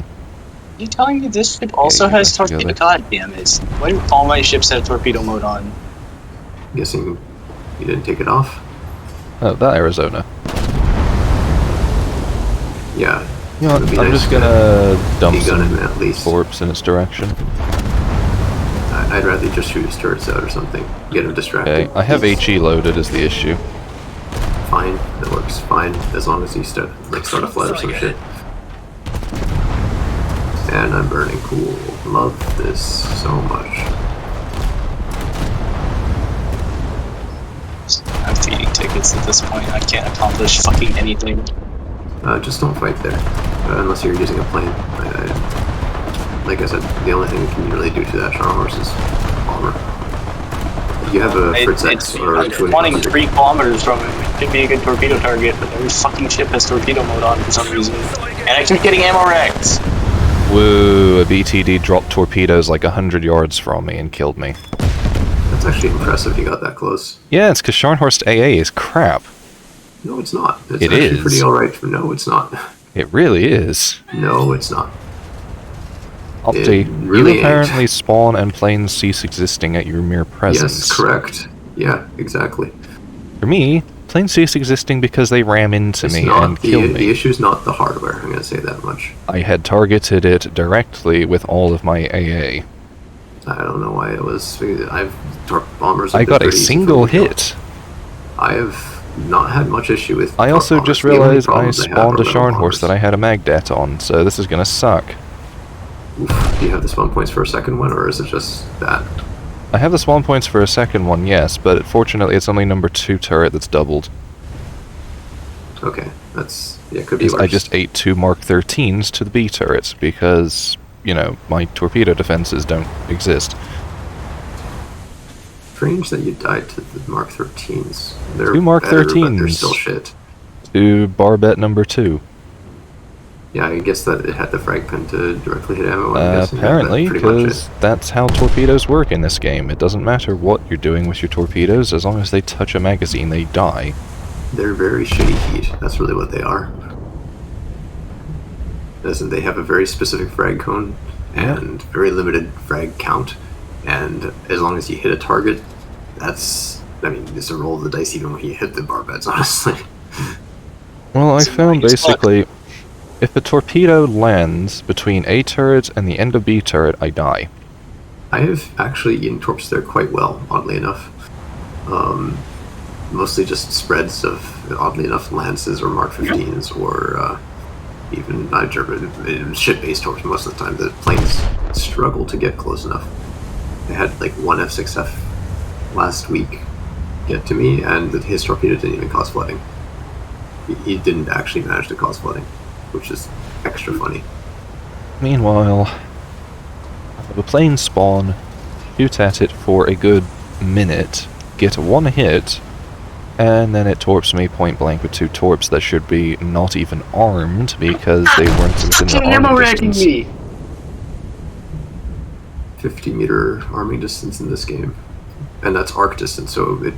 Are you telling me this ship also you has got torpedo? together. God damn it. Why do all my ships have torpedo mode on? I'm guessing you didn't take it off? Oh, that Arizona. Yeah. You know what, It would be I'm nice just to gonna dump de-gun some him at least. torps in its direction. I'd rather just shoot his turrets out or something. Get him distracted. Okay, I have He's HE loaded is the issue. Fine. That works fine. As long as you start a flood or some shit. And I'm burning. Cool. Love this so much. I'm feeding tickets at this point. I can't accomplish fucking anything. Just don't fight there. Unless you're using a plane. Like I said, the only thing you can really do to that Scharnhorst is bomber. You have a Fritz X or I'm Twin spawning Hunter. 3 kilometers from it. It could be a good torpedo target, but every fucking ship has torpedo mode on for some reason. And I keep getting ammo wrecks! Woo, a BTD dropped torpedoes like 100 yards from me and killed me. That's actually impressive you got that close. Yeah, it's because Scharnhorst AA is crap. No, it's not. It's It actually is. pretty alright. No, it's not. It really is. No, it's not. Opti, really you ain't. apparently spawn and planes cease existing at your mere presence. Yes, correct. Yeah, exactly. For me, planes cease existing because they ram into It's me not and kill the me. issue's not the hardware. I'm gonna say that much. I had targeted it directly with all of my AA. I don't know why it was. Bombers. I got a single hit. I have not had much issue with. I also bombers. just The only realized I problems have spawned are a little Scharnhorst bombers. that I had a Magdet on, so this is gonna suck. Oof. Do you have the spawn points for a second one, or is it just that? I have the spawn points for a second one, yes, but fortunately it's only number 2 turret that's doubled. Okay, that's could be worse. I just ate 2 Mark 13s to the B turrets because, you know, my torpedo defenses don't exist. Strange that you died to the Mark 13s. They're 2 Mark better, but they're 13s. still shit. To Barbette number 2. Yeah, I guess that it had the frag pin to directly hit ammo. I'm guessing that- Apparently, that's pretty much because that's how torpedoes work in this game. It doesn't matter what you're doing with your torpedoes, as long as they touch a magazine, they die. They're very shitty heat. That's really what they are. As in, they have a very specific frag cone and very limited frag count. And as long as you hit a target, it's a roll of the dice even when you hit the barbettes, honestly. Well, I It's found annoying as fuck. basically, if a torpedo lands between A turret and the end of B turret, I die. I have actually eaten torps there quite well, oddly enough. Mostly just spreads of, oddly enough, Lances or Mark 15s or even ship-based torps most of the time. The planes struggle to get close enough. I had like one F6F last week get to me, and his torpedo didn't even cause flooding. He didn't actually manage to cause flooding, which is extra funny. Meanwhile, I have a plane spawn, shoot at it for a good minute, get 1 hit, and then it torps me point blank with 2 torps that should be not even armed because they weren't within the arming distance. 50-meter arming distance in this game, and that's arc distance, so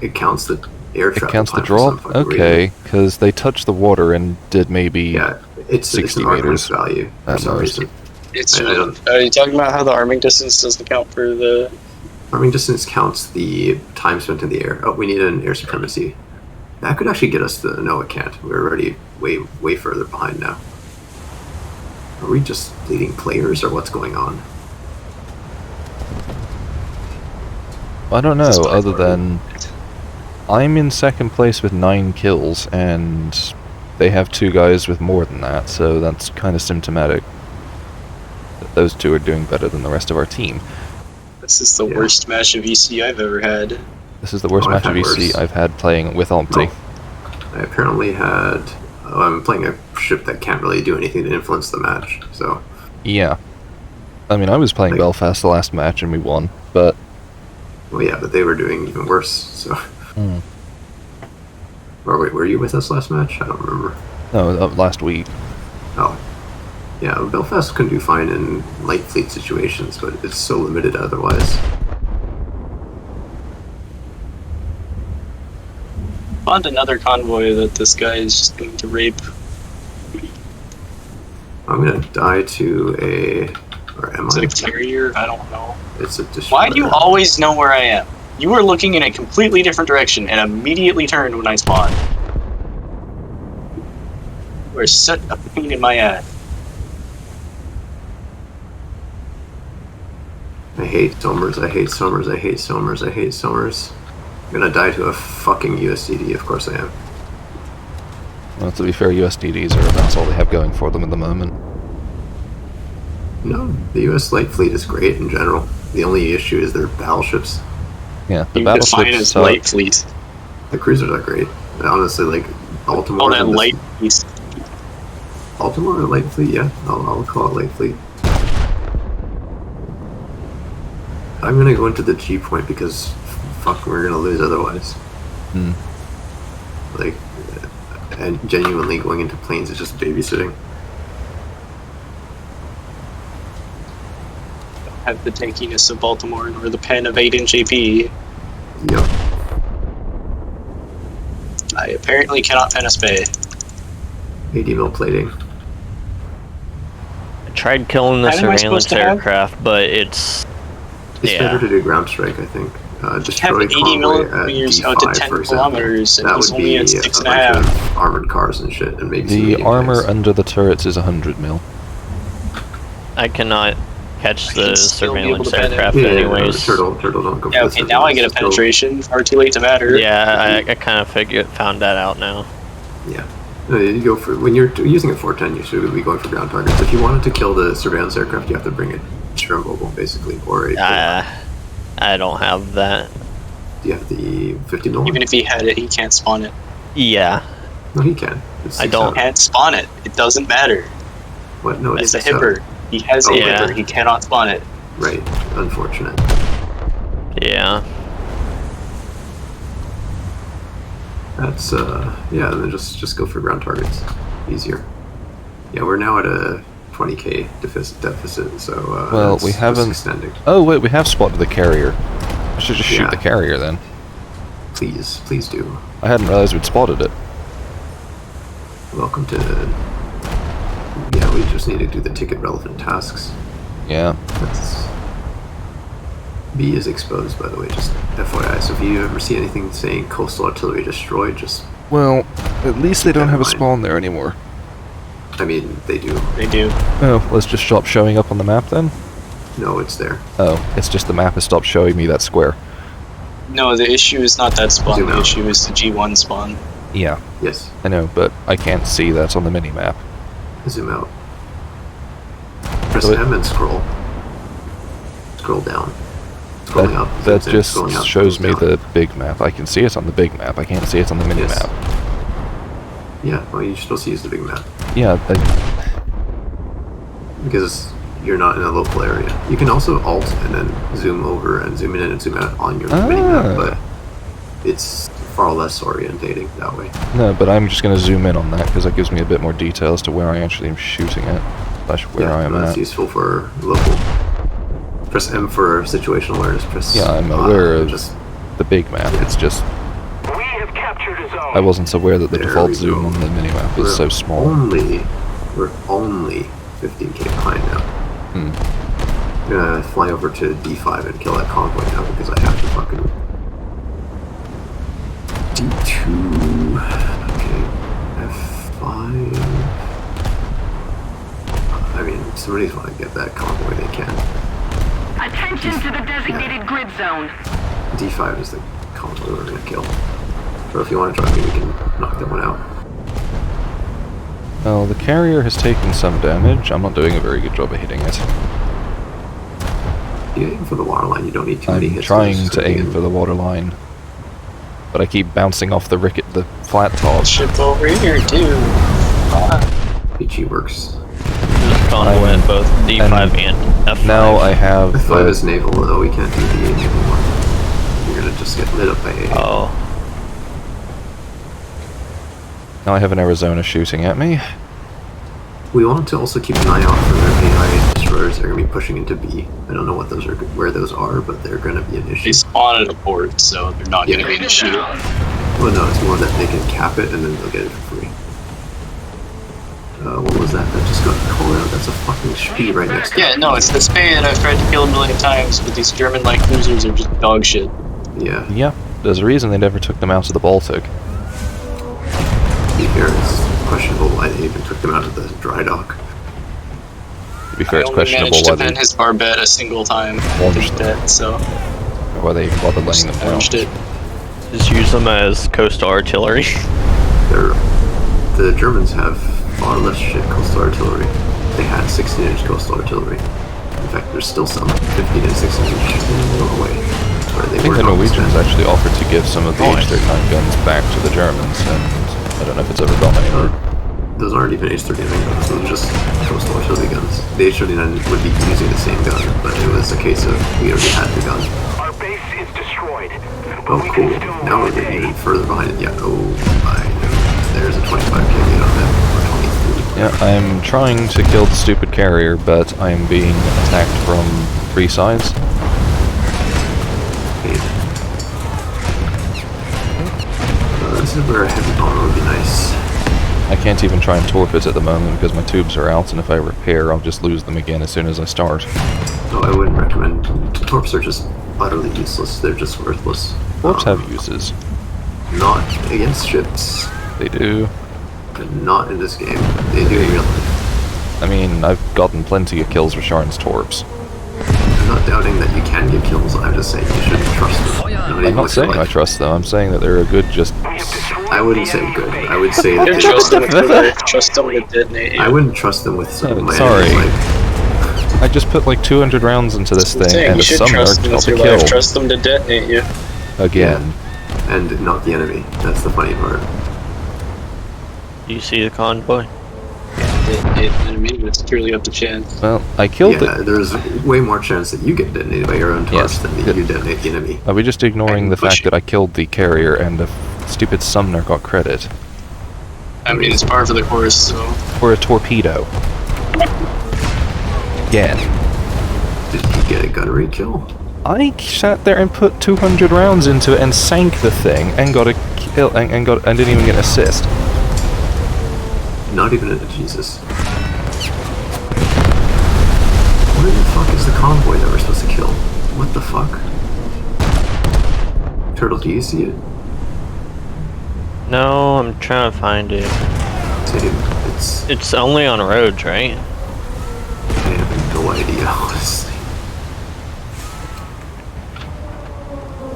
it counts the air It travel counts the time for some drop? fucking reason. Okay, because they touched the water and did maybe... Yeah, it's 60 an arc meters. length value for At some most. reason. It's I don't- Are you talking about how the arming distance doesn't count for the Farming distance counts the time spent in the air. Oh, we need an air supremacy. That could actually get us to... No, it can't. We're already way further behind now. Are we just leading players, or what's going on? I don't know, other than... I'm in second place with 9 kills, and they have 2 guys with more than that, so that's kind of symptomatic that those 2 are doing better than the rest of our team. This is the worst match of EC I've ever had. This is the worst match of EC I've had playing with Opti. Well, I apparently had... I'm playing a ship that can't really do anything to influence the match, so... Yeah. I mean, I was playing Belfast the last match and we won, but... Well, yeah, but they were doing even worse, so... Or wait, were you with us last match? I don't remember. No, last week. Oh. Yeah, Belfast can do fine in light fleet situations, but it's so limited otherwise. Found another convoy that this guy is just going to rape. I'm gonna die to a... Or am Is I? it a carrier? I don't know. It's a destroyer. Why do you always know where I am? You were looking in a completely different direction and immediately turned when I spawned. You are such a pain in my ass. I hate Somers, I hate Somers, I hate Somers, I hate Somers. I'm gonna die to a fucking USDD, of course I am. Well, to be fair, USDDs are that's all they have going for them at the moment. No, the US light fleet is great in general. The only issue is their battleships. Yeah, the You define battleships as suck. light fleet. The cruisers are great. Honestly, like, Baltimore... Oh, that light fleet. Baltimore or light fleet, yeah. I'll call it light fleet. I'm gonna go into the G point because fuck, we're gonna lose otherwise. Like, and genuinely going into planes is just babysitting. Have the tankiness of Baltimore nor the pen of 8-inch AP. Yep. I apparently cannot pen a spay. 80 mil plating. I tried killing the How am I surveillance supposed to have- aircraft, but it's... It's better to do ground strike, I think. Have Destroy 80 convoy at millimeters out to D5, 10 for example. kilometers, and That he's would only be at a 6.5. bunch of armored cars and shit, and maybe some The medium armor tanks. under the turrets is 100 mil. I cannot catch I the can still be able surveillance to pen it. aircraft Yeah, anyways. turtle don't go Yeah, for okay, the now I get a surveillance. penetration. Far too late to matter. Yeah, I kind of found that out now. Yeah. No, you go for, when you're using a 410, you should be going for ground targets. If you wanted to kill the surveillance aircraft, you have to bring a Shermobile, basically, or a... I don't have that. Do you have the 50 mil? Even if he had it, he can't spawn it. Yeah. No, he can. It's I 6 don't- out. Can't spawn it. It doesn't matter. What? No, it's It's a 6 out. hipper. He has a Yeah. hipper. He cannot spawn it. Right. Unfortunate. Yeah. That's yeah. Then just go for ground targets. Easier. Yeah, we're now at a 20k deficit. So Well, that's we just haven't- extending. Oh wait, we have spotted the carrier. I should just shoot Yeah. the carrier then. Please do. I hadn't realized we'd spotted it. Welcome to. Yeah, we just need to do the ticket relevant tasks. Yeah. That's... B is exposed, by the way, just FYI. So if you ever see anything saying coastal artillery destroyed, just... Well, at least they don't have a Never mind. spawn there anymore. I mean, they do. They do. Oh, let's just stop showing up on the map then? No, it's there. Oh, it's just the map has stopped showing me that square. No, the issue is not that spawn. Zoom The out. issue is the G1 spawn. Yeah, Yes. I know, but I can't see that on the mini-map. Zoom out. Press Do it. M and scroll. Scroll down. Scrolling up. That zooms in, just scrolling up, shows zooms me down. the big map. I can see it on the big map. I can't see it on the mini-map. Yeah, well, you're supposed to use the big map. Yeah, Because you're not in a local area. You can also alt and then zoom over and zoom in and zoom out on your mini-map, but it's far less orientating that way. no, but I'm just going to zoom in on that because that gives me a bit more detail as to where I actually am shooting at. Slash where I am that's at. useful for local. Press M for situational awareness. Press Yeah, I'm aware and of just the big map. It's just We have captured a zone. I wasn't aware that the There default we zoom go. on the minimap is so small. We're only 15k behind now. gonna fly over to D5 and kill that convoy now because I have to fucking... D2... Okay, F5... I mean, if somebody's want to get that convoy, they can. Attention to the designated grid zone. D5 is the convoy we're gonna kill. So if you want to drop me, we can knock that one out. Well, the carrier has taken some damage. I'm not doing a very good job of hitting it. You aim for the waterline, you don't need too many I'm hits. trying to aim for the waterline. But I keep bouncing off the flat top. Ship over here, too. PG works. There's a convoy at both D5 and F5. Now I have... F5 is naval, though we can't do D8 anymore. You're gonna just get lit up by A. Oh. Now I have an Arizona shooting at me. We want to also keep an eye out for their AI destroyers. They're gonna be pushing into B. I don't know what those are, where those are, but they're gonna be an issue. They spawn at a port, so they're not gonna be an issue. Well, no, it's more that they can cap it and then they'll get it for free. What was that? That just got called out. That's a fucking Spee right next to it. Yeah, no, it's the Spey that I've tried to kill a million times, but these German-like cruisers are just dog shit. Yeah. Yeah, there's a reason they never took them out of the Baltic. To be fair, it's questionable why they even took them out of the dry dock. To be fair, it's I only questionable managed to why bend they, his barbette a single time. Launched That, so why they bothered letting them down. launched it. Just use them as coastal artillery. The Germans have far less shit coastal artillery. They had 16-inch coastal artillery. In fact, there's still some 15 and 16-inch in Norway. I think the Norwegians actually offered to give some of the H-39 guns back to the Germans, and I don't know if it's ever gone anywhere. Those aren't even H-39 guns, those are just coastal artillery guns. The H-39 would be using the same gun, but it was a case of we already had the gun. Our base is destroyed. Oh, cool. Now we're getting even further behind it. Yeah, oh my. There's a 25 kg on them, or 23. Yeah, I'm trying to kill the stupid carrier, but I'm being attacked from 3 sides. This is where a heavy bomber would be nice. I can't even try and torp it at the moment because my tubes are out, and if I repair, I'll just lose them again as soon as I start. No, I wouldn't recommend. Torps are just utterly useless. They're just worthless. Torps have uses. Not against ships. They do. But not in this game. They do in real life. I mean, I've gotten plenty of kills with Sharn's torps. I'm not doubting that you can get kills. I'm just saying you shouldn't trust them. I'm not saying I trust them. I'm saying that they're a good just... I wouldn't say good. I would say that they Trust them to detonate you. I wouldn't trust them with some of my sorry. enemies, I just put like 200 rounds into this thing, and you a should summoner trust them got with the your life. kill. Trust them to detonate you. Again. and not the enemy. That's the funny part. Do you see the convoy? Detonate the enemy, but it's purely up to chance. Well, I killed Yeah, it. there's way more chance that you get detonated by your own torch Yes, than that good. you detonate the enemy. Are we just ignoring the Push fact that I killed the carrier and the stupid summoner got credit? I mean, it's par for the course, so... For a torpedo. Again. Did he get a gunnery kill? I sat there and put 200 rounds into it and sank the thing and got a kill and didn't even get an assist. Not even a Jesus. Where the fuck is the convoy that we're supposed to kill? What the fuck? Turtle, do you see it? No, I'm trying to find it. Same. It's... It's only on roads, right? I have no idea, honestly.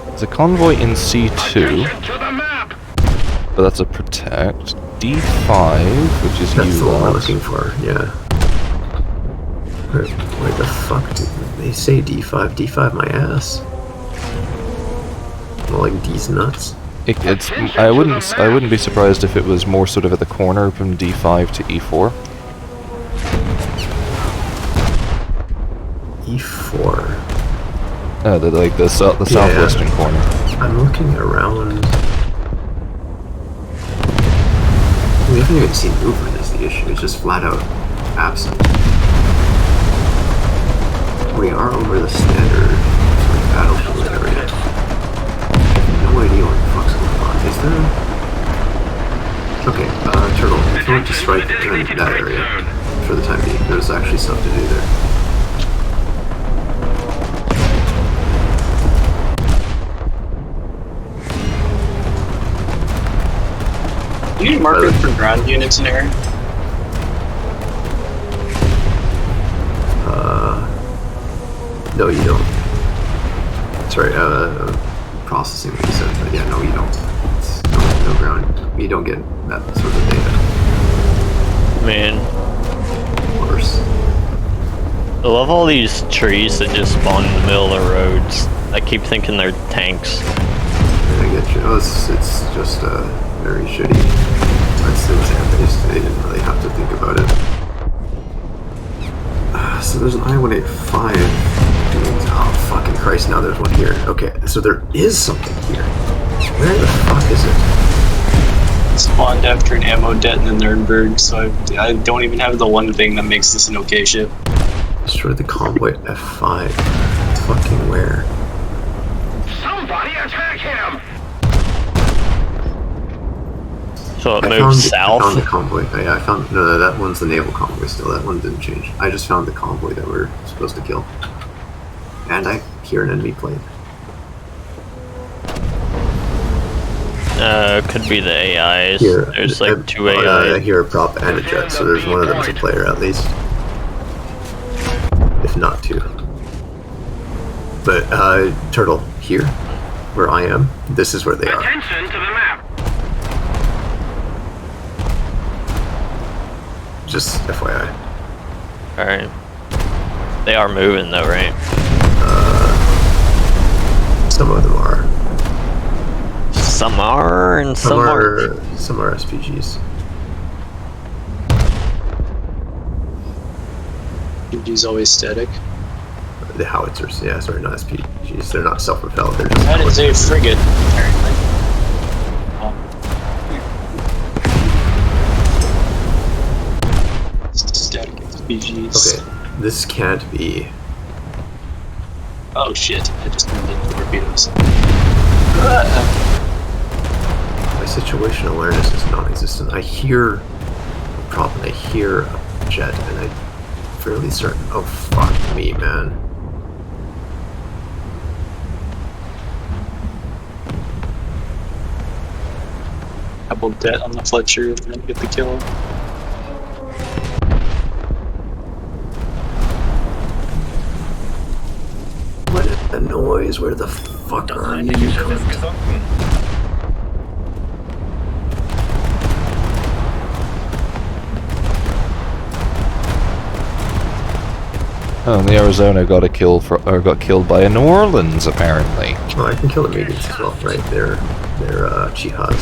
There's a convoy in C2, To the map! but that's a protect. D5, which is That's the one we're U-Lot. looking for, yeah. Where the fuck did they say D5? D5 my ass. More like D's nuts. It's I wouldn't be surprised if it was more sort of at the corner from D5 to E4. E4. The southwestern corner. I'm looking around. We haven't even seen movement is the issue. It's just flat out absent. We are over the standard battlefield area. No idea what the fuck's going on. Is there? Okay, Turtle, if you want to strike in that area for the time being, there's actually stuff to do there. marker for ground units in air? No, you don't. Sorry, processing what you said, but yeah, no, you don't. It's no ground. You don't get that sort of data. Man, Worse. I love all these trees that just spawn in the middle of the roads. I keep thinking they're tanks. I get you. Oh, it's just very shitty. That's the based. They didn't really have to think about it. So there's an I-185. Oh, fucking Christ, now there's one here. Okay, so there is something here. Where the fuck is it? Spawned after an ammo det in the Nuremberg, so I don't even have the one thing that makes this an okay ship. Destroy the convoy F5. Fucking where? Somebody attack him! So it I moves found south. the convoy. Yeah, I found... No, that one's the naval convoy still. That one didn't change. I just found the convoy that we're supposed to kill. And I hear an enemy plane. Could be the AIs. Here, There's like two I AIs. hear a prop and a jet, so there's one of them's a player at least. If not two. But, Turtle, here, where I am, this is where they are. Attention to the map! Just FYI. Alright. They are moving though, right? Some of them are. Some are and some aren't. Some are SPGs. PG's always static. The howitzers, yeah, sorry, not SPGs. They're not self-propelled, they're just... That is a frigate, apparently. It's the static SPGs. Okay, this can't be... Oh shit, I just turned into torpedoes. My situation awareness is non-existent. I hear a prop and I hear a jet, and I'm fairly certain... Oh, fuck me, man. Couple debt on the Fletcher and then get the kill. What is the noise? Where the fuck Das are feindliche you? Schiff ist gesunken. Oh, and the Arizona got killed by a New Orleans, apparently. Oh, I can kill the mediums as well, right? They're Chihas.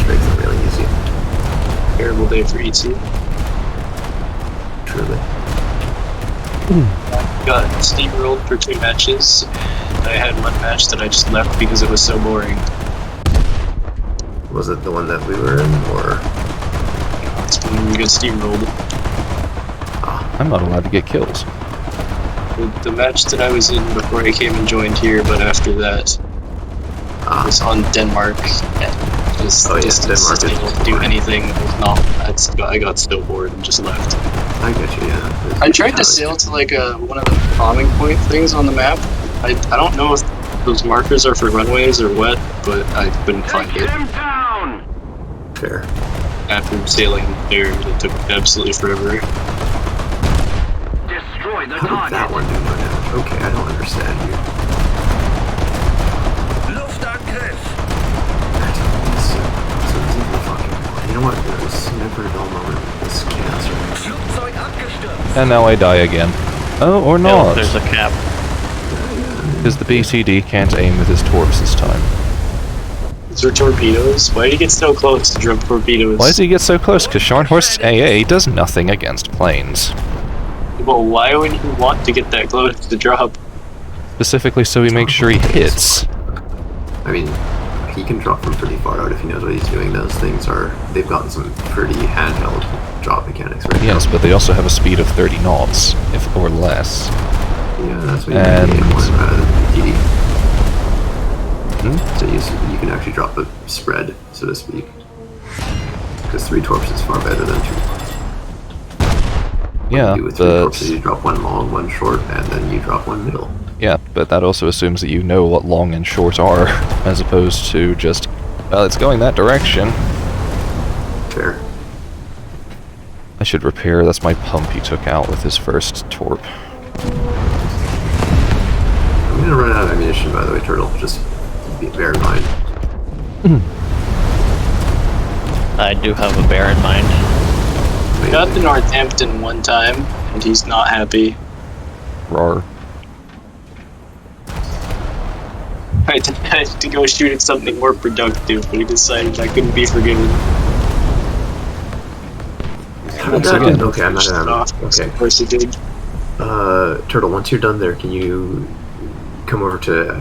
Straight them really easy. Terrible day for EC. Truly. Got steamrolled for 2 matches. I had one match that I just left because it was so boring. Was it the one that we were in, or...? It's when we got steamrolled. I'm not allowed to get kills. The match that I was in before I came and joined here, but after that, was on Denmark. And just Denmark wasn't is able to do anything. I got so bored and just left. I get you, yeah. I tried to sail to like one of the bombing point things on the map. I don't know if those markers are for runways or what, but I couldn't find Take it. him down! Fair. After sailing there, it took absolutely forever. Destroy the How did that target. one do no damage? Okay, I don't understand you. Luftangriff! You know what? There's never a dull moment with this cancer. Flugzeug abgestürzt! And now I die again. Oh, or Oh, not. there's a cap. Because the BCD can't aim with his torps this time. Is there torpedoes? Why did he get so close to drop torpedoes? Why does he get so close? Because Scharnhorst's AA does nothing against planes. Well, why would he want to get that close to drop? Specifically so he makes sure he hits. I mean, he can drop from pretty far out if he knows what he's doing. Those things they've gotten some pretty handheld drop mechanics right Yes, now. but they also have a speed of 30 knots, if or less. Yeah, that's what you And- need more rather than DD. Hmm? So you can actually drop a spread, so to speak. Because 3 torps is far better than 2. Yeah, You do with 3 but torps, you drop 1 long, 1 short, and then you drop 1 middle. yeah, but that also assumes that you know what long and short are, as opposed to just, well, it's going that direction. fair. I should repair. That's my pump he took out with his first torp. I'm gonna run out of ammunition, by the way, Turtle. Just bear in mind. I do have a bear in mind. Got to Northampton one time, and he's not happy. Roar. I had to go shoot at something more productive, but he decided I couldn't be forgiven. Once again. Okay, I'm not out. Okay. Of course he did. Turtle, once you're done there, can you come over to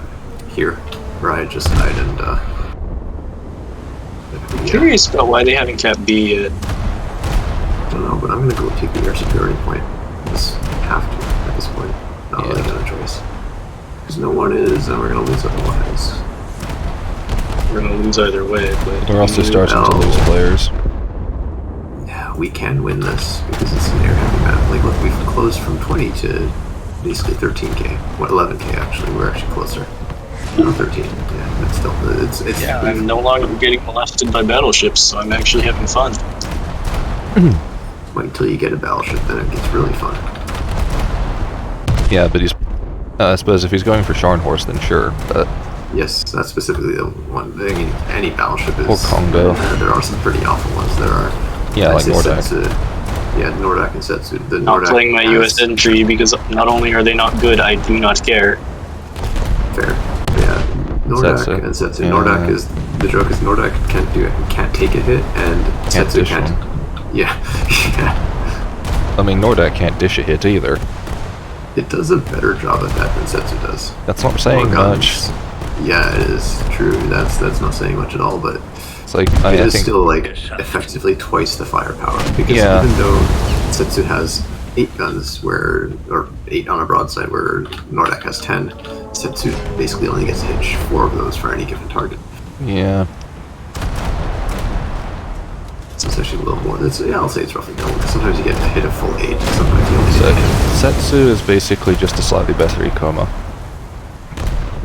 here, where I just died, and I'm curious about why they haven't kept B yet. I don't know, but I'm gonna go take the air superiority point. Just have to at this point. Not really got a choice. Because no one is, and we're gonna lose otherwise. We're gonna lose either way, but We're also starting to lose players. Yeah, we can win this because it's an air heavy map. Like, look, we've closed from 20 to basically 13k. What, 11k actually? We're actually closer. No, 13. Yeah, but still, it's. yeah, I'm no longer getting molested by battleships, so I'm actually having fun. Wait until you get a battleship, then it gets really fun. Yeah, but he's... I suppose if he's going for Scharnhorst, then sure, but... Yes, that's specifically the one. I mean, any battleship is. Or Congo. There are some pretty awful ones. There are. Yeah, like Nordak. Yeah, Nordak and Setsu. The Not Nordak playing my US entry because not only are they not good, I do not care. Fair. Yeah, Nordak Setsu. and Setsu. Yeah. Nordak is the joke. Is Nordak can't take a hit, and Can't Setsu dish can't. one. Yeah, yeah. I mean, Nordak can't dish a hit either. It does a better job at that than Setsu does. That's not saying More much. guns. Yeah, it is true. That's not saying much at all, but It's like, it I is think... still like effectively twice the firepower. Because Yeah. even though Setsu has 8 guns, or 8 on a broadside, where Nordak has 10, Setsu basically only gets to hit 4 of those for any given target. Yeah. So it's actually a little more. I'll say it's roughly double. Because sometimes you get to hit a full 8, sometimes you only So, get to hit. Setsu is basically just a slightly better Ikoma.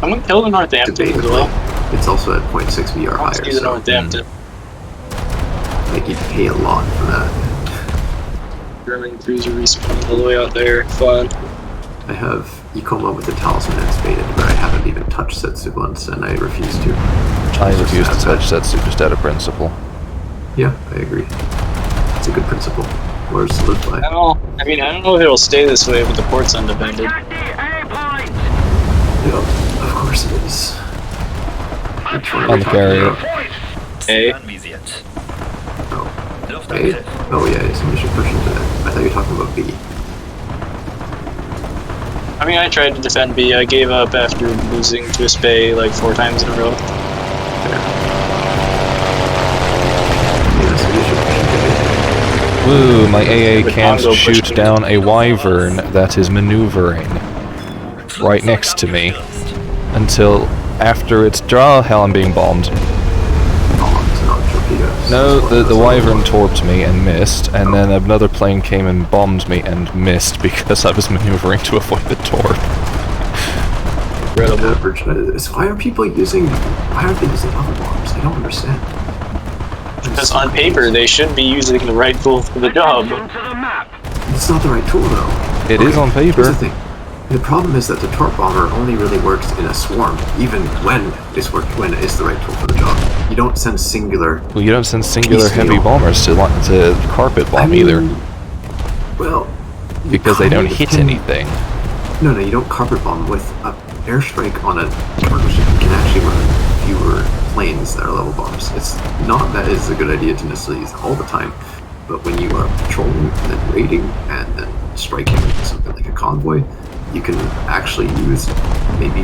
Someone kill the Northampton as well. Debatably, it's also at 0.6 VR I want to higher. see the So Northampton. like you'd pay a lot for that. German cruiser respawn all the way out there. Fun. I have Ikoma with the talisman activated, but I haven't even touched Setsu once, and I refuse to. I refuse to touch Setsu just out of principle. Yeah, I agree. It's a good principle. Where's to live by? I don't know if it'll stay this way with the ports undefended. Attack the A point! Yep, of course it is. Which one are On we the talking carrier. about? A. Anvisiert. Oh, A? Luftangriff. Oh yeah, somebody should push into that. I thought you were talking about B. I mean, I tried to defend B. I gave up after losing to a Spay like 4 times in a row. Fair. Yeah, somebody should push into A. Woo, my AA The can't Congo shoot pushed me. down a wyvern that is maneuvering right next to me until after its draw. Hell, I'm being bombed. Bombs, not torpedoes. No, That's the what- wyvern torped me and missed, and then another plane came and bombed me and missed because I was maneuvering to avoid the torp. Incredible. Average. Why aren't they using level bombs? I don't understand. Because on paper, they should be using the right tool for the job. Attention to the map! It's not the right tool though. It is on Here's paper. the thing. The problem is that the torp bomber only really works in a swarm, even when it is the right tool for the job. You don't send singular. Well, you don't send singular Piecemeal. heavy bombers to carpet bomb either, Well, you because they don't kind of hit can- anything. No, you don't carpet bomb with an airstrike on a partnership. You can actually run fewer planes that are level bombs. It's not that it's a good idea to necessarily use all the time, but when you are patrolling and then raiding and then striking something like a convoy, you can actually use maybe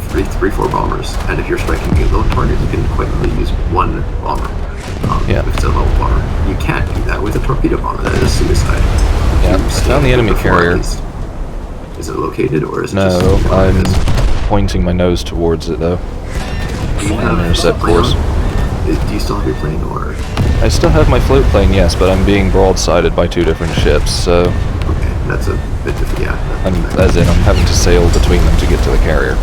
3-4 bombers. And if you're striking a low target, you can quite really use 1 bomber. Yeah. If it's a low bomber, you can't do that with a torpedo bomber. That is suicide. Yeah, You I stay found the enemy before at carrier. least. Is it located or is it No, just? I'm pointing my nose towards it though. Do you have Intercept a plane course. on? Do you still have your plane or? I still have my float plane, yes, but I'm being broadsided by 2 different ships, so Okay, that's a bit different. Yeah. I'm having to sail between them to get to the carrier.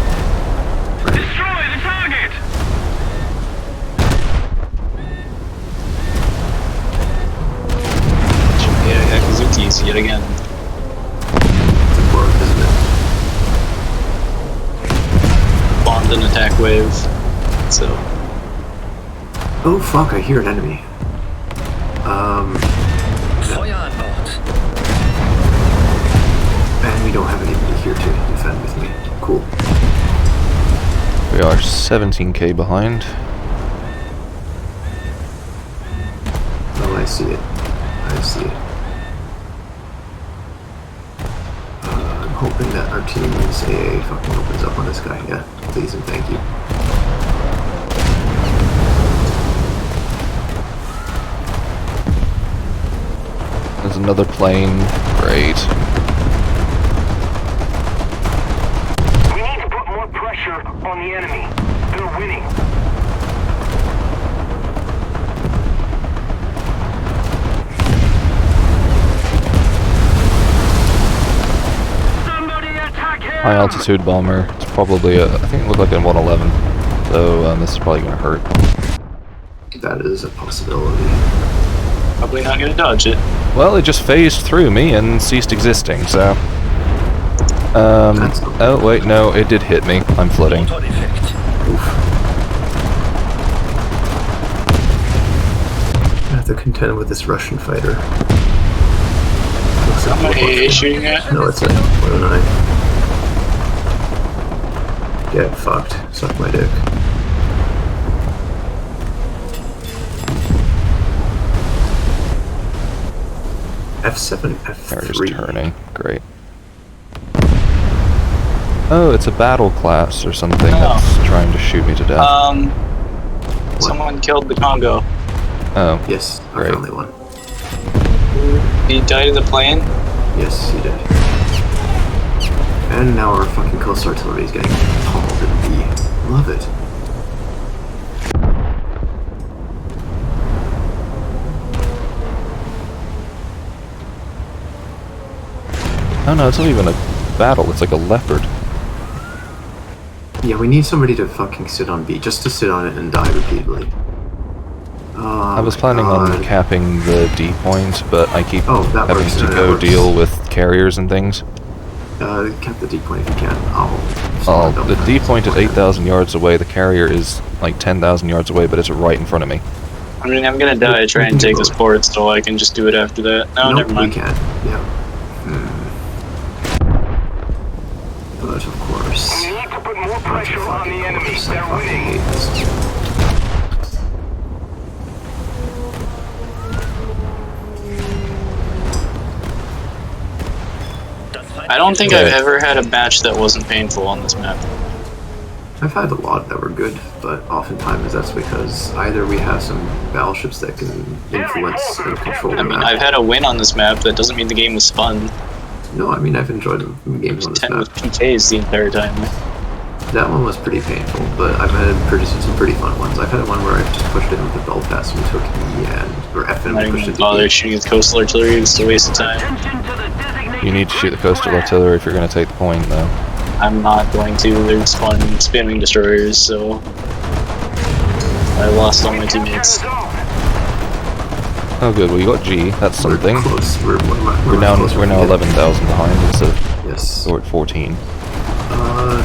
Destroy the target! yet again. It's important, isn't it? Bombed an attack wave. So Oh fuck, I hear an enemy. Feuer an Bord. And we don't have anybody here to defend with me. Cool. We are 17k behind. Oh, I see it. I see it. I'm hoping that our team's AA fucking opens up on this guy. Yeah, please and thank you. There's another plane. Great. We need to put more pressure on the enemy. They're winning. Somebody attack him! High altitude bomber. It's probably a, I think it looked like a 111. So this is probably gonna hurt. That is a possibility. probably not gonna dodge it. Well, it just phased through me and ceased existing, so... oh wait, no, it did hit me. I'm flooding. Motor-Defekt. I have to contend with this Russian fighter. Looks like Somebody shooting at? No, it's like, what an eye. Get fucked. Suck my dick. F7, They're just F3. turning. Great. Oh, it's a battle class or something that's trying to shoot me to death. Someone killed the Congo. Oh, Yes, I Great. found the one. He died in the plane. Yes, he did. And now our fucking coastal artillery is getting pummeled in B. Love it. oh no, it's not even a battle, it's like a leopard. Yeah, we need somebody to fucking sit on B, just to sit on it and die repeatedly. I was planning on capping the D point, but I keep Oh, that having works. to No, that go works. deal with carriers and things. Cap the D point if you can. The D point is 8,000 yards away, the carrier is like 10,000 yards away, but it's right in front of me. I mean, I'm gonna die trying to take this port, so I can just do it after that. No, Nope, never mind. we can't. Yeah. But of course. We need to put more pressure on the enemy. I They're fucking winning. hate this. I don't think Okay. I've ever had a match that wasn't painful on this map. I've had a lot that were good, but oftentimes that's because either we have some battleships that can influence and control the I mean, map. I've had a win on this map. That doesn't mean the game was fun. No, I mean I've enjoyed the games on this 10 map. with PKs the entire time. That one was pretty painful, but I've had some pretty fun ones. I've had one where I just pushed it into Belfast and we took E or F and I'm not we pushed even it bother to E. shooting at coastal artillery. It's a waste of time. Attention to the designated You need to shoot the coastal threat. artillery if you're going to take the point, though. I'm not going to. They're spawn spamming destroyers, so I lost all my teammates. Oh good, well you got G, that's something. We're close. We're We're close. now 11,000 behind instead of Yes. we're at 14.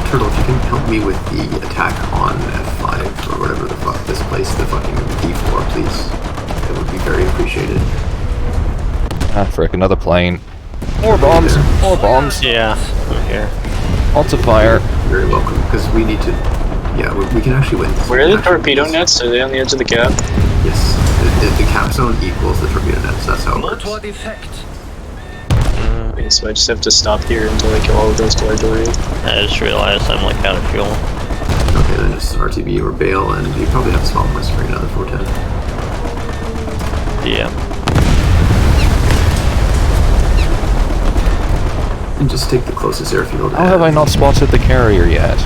Turtle, if you can help me with the attack on F5 or whatever the fuck this place, the fucking D4, please. That would be very appreciated. Ah, frick, another plane. More bombs! More bombs! Yeah, I'm here. Lots of fire. Very welcome, because we need to. Yeah, we can actually win this. Where are the Actually, torpedo yes. nets? Are they on the edge of the cap? Yes. The cap zone equals the torpedo nets. That's how it works. Motor-Defekt. Okay, so I just have to stop here until I kill all of those artillery. I just realized I'm like out of fuel. Okay, then just RTB or bail, and you probably have to swap once for another 410. Yeah. And just take the closest airfield. How have I not spotted the carrier yet?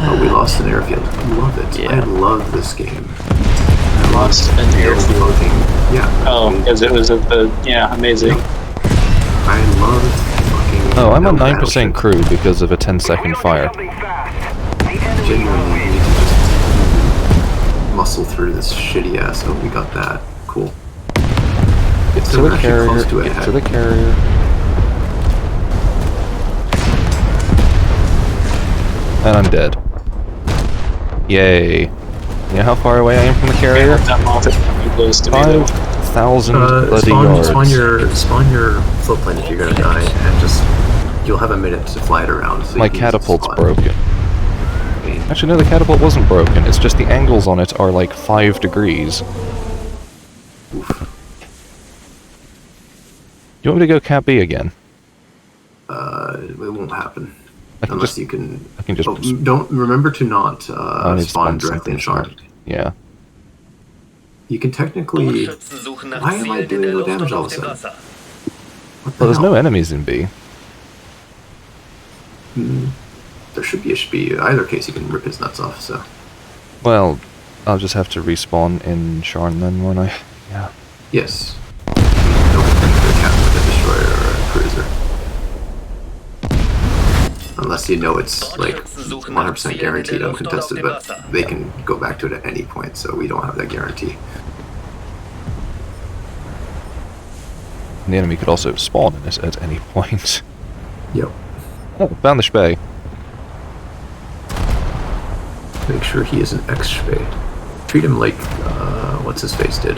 Oh, we lost an airfield. Love it. Yeah. I love this game. I lost an airfield. Floating. Yeah. Oh, because it was at the... Yeah, amazing. I love fucking. Oh, I'm on no 9% battleship. crew because of a 10-second fire. Genuinely, we need to just muscle through this shitty ass. Oh, we got that. Cool. It's to So the we're actually carrier, close to it. get to the carrier. And I'm dead. Yay. You know how far away I am from the carrier? That moth is pretty close to me though. 5,000 bloody spawn, yards. spawn your float plane if you're gonna die, and just you'll have a minute to fly it around. So My you can catapult's spawn. broken. Actually, no, the catapult wasn't broken. It's just the angles on it are like 5 degrees. Oof. You want me to go Cat B again? It won't happen I can unless just, you can. I can just. Oh, don't remember to not I need to spawn spawn directly in something Shark. Yeah. You can technically. Bootschützen suchen nach Why am I Zielen in doing der no Luft damage und all auf of a dem sudden? Wasser. What the Well, there's hell? no enemies in B. There should be. Either case, you can rip his nuts off. So Well, I'll just have to respawn in Sharn then, won't I? Yeah. yes, don't think the captain with a destroyer or a cruiser. Unless you know it's like 100% guaranteed uncontested, but they can go back to it at any point, so we don't have that guarantee. And the enemy could also spawn in it at any point. Yep. Oh, found the Spey. Make sure he is an X-Spade. Treat him like, what's his face did.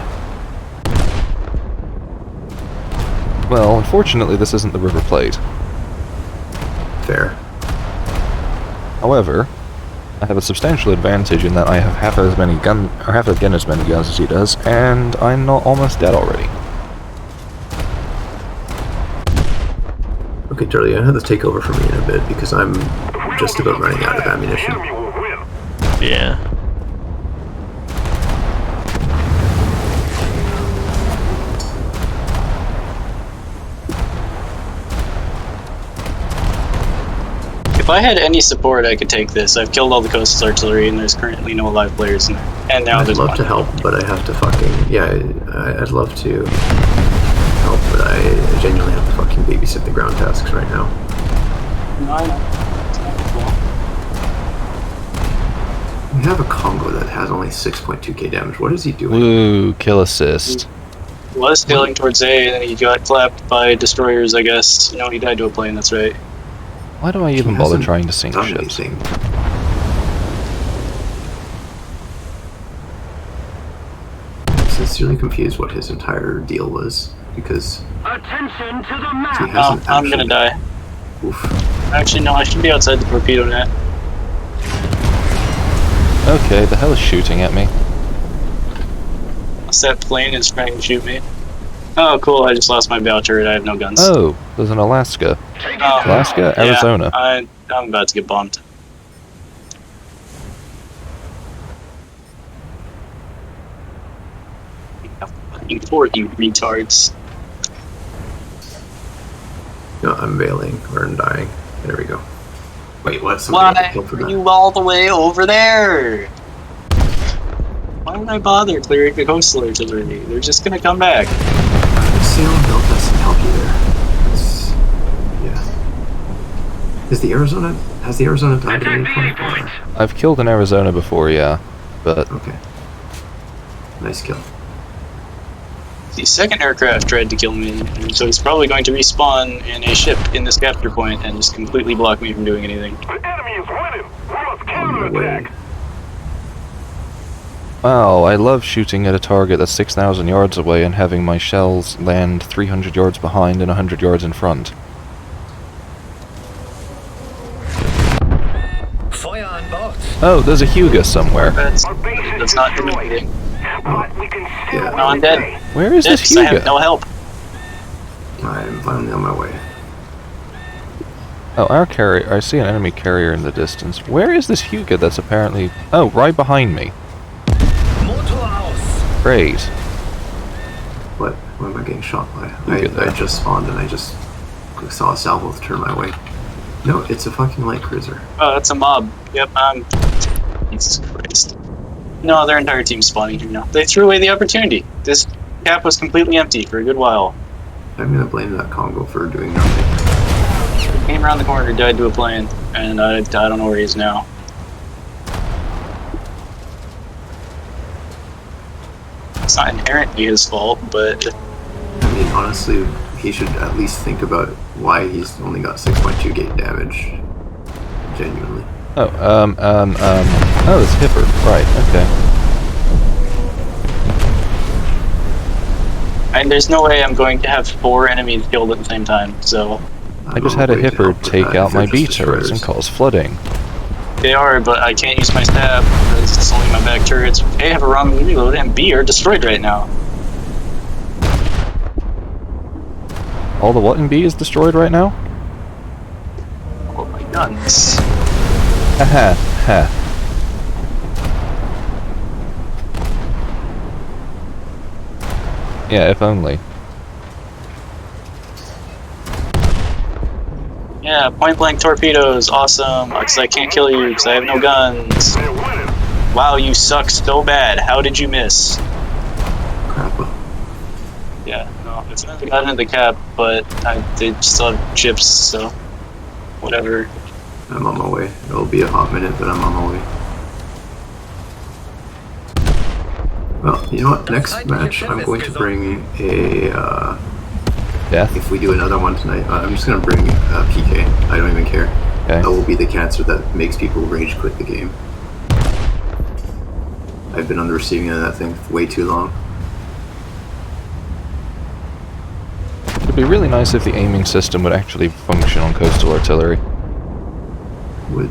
Well, unfortunately, this isn't the River Plate. Fair. However, I have a substantial advantage in that I have half again as many guns as he does, and I'm not almost dead already. Okay, Charlie, I have to take over from me in a bit because I'm just about running out of ammunition. The enemy will win. Yeah. If I had any support, I could take this. I've killed all the coastal artillery, and there's currently no live players in there. And now I'd there's love one. to help, but I have to fucking... Yeah, I'd love to help, but I genuinely have to fucking babysit the ground tasks right now. No, I know. It's not cool. We have a Congo that has only 6.2k damage. What is he doing? Woo, kill assist. Was sailing towards A, and then he got clapped by destroyers, I guess. No, he died to a plane, that's right. Why do I even He bother hasn't trying to sink done ships? anything. I'm sincerely confused what his entire deal was, because Attention to the he map. hasn't Oh, I'm gonna actually- die. Oof. Actually, no, I should be outside the torpedo net. Okay, the hell is shooting at me? That plane is trying to shoot me. Oh, cool, I just lost my bow turret, I have no guns. Oh, there's an Alaska. Oh, Alaska? yeah, Arizona. I'm about to get bombed. Fucking port, you retards. No, I'm bailing or I'm dying. There we go. Wait, what? Somebody got Why killed for are that? you all the way over there? Why would I bother clearing the coastal artillery? They're just gonna come back. Sail built us and help you there. It's, yeah. Has the Arizona died at any point? Or- I've killed an Arizona before, yeah. But Okay. Nice kill. The second aircraft tried to kill me, and so he's probably going to respawn in a ship in this capture point and just completely block me from doing anything. The enemy is winning. We must On the way. counterattack. wow, I love shooting at a target that's 6,000 yards away and having my shells land 300 yards behind and 100 yards in front. Feuer an Bord. Oh, there's a Hugo somewhere. That's Our base is not destroyed. doing anything. But we can still Yeah. win No, I'm the dead. day. Where is this Yes, I have Hugo? no help. I'm finally on my way. Oh, our carrier. I see an enemy carrier in the distance. Where is this Hugo that's apparently... Oh, right behind me. Motor aus. Great. What am I getting shot by? You get I that. just spawned and I just saw a salvo turn my way. No, it's a fucking light cruiser. Oh, that's a mob. Yep, Jesus Christ. No, their entire team's spawning here now. They threw away the opportunity. This cap was completely empty for a good while. I'm gonna blame that Congo for doing nothing. Came around the corner, died to a plane, and I don't know where he is now. It's not inherently his fault, but I mean, honestly, he should at least think about why he's only got 6.2 gate damage. Genuinely. Oh, oh, it's Hipper. Right, okay. And there's no way I'm going to have 4 enemies killed at the same time, so... I just had a Hipper take out my B turrets and cause flooding. They are, but I can't use my stab because it's only my back turrets. A, have a wrong reload, and B, are destroyed right now. All the what in B is destroyed right now? Oh my guns. Haha, ha. Yeah, if only. Yeah, point blank torpedoes, awesome. Because I can't kill you because I have no guns. They're winning. Wow, you suck so bad. How did you miss? Crap. Yeah, no, it's not got into the cap, but I did still have chips, so whatever. I'm on my way. It'll be a hot minute, but I'm on my way. Well, you know what? Next match, I'm going to bring a. Death? If we do another one tonight, I'm just going to bring PK. I don't even care. Okay. That will be the cancer that makes people rage quit the game. I've been on the receiving end of that thing for way too long. It'd be really nice if the aiming system would actually function on coastal artillery.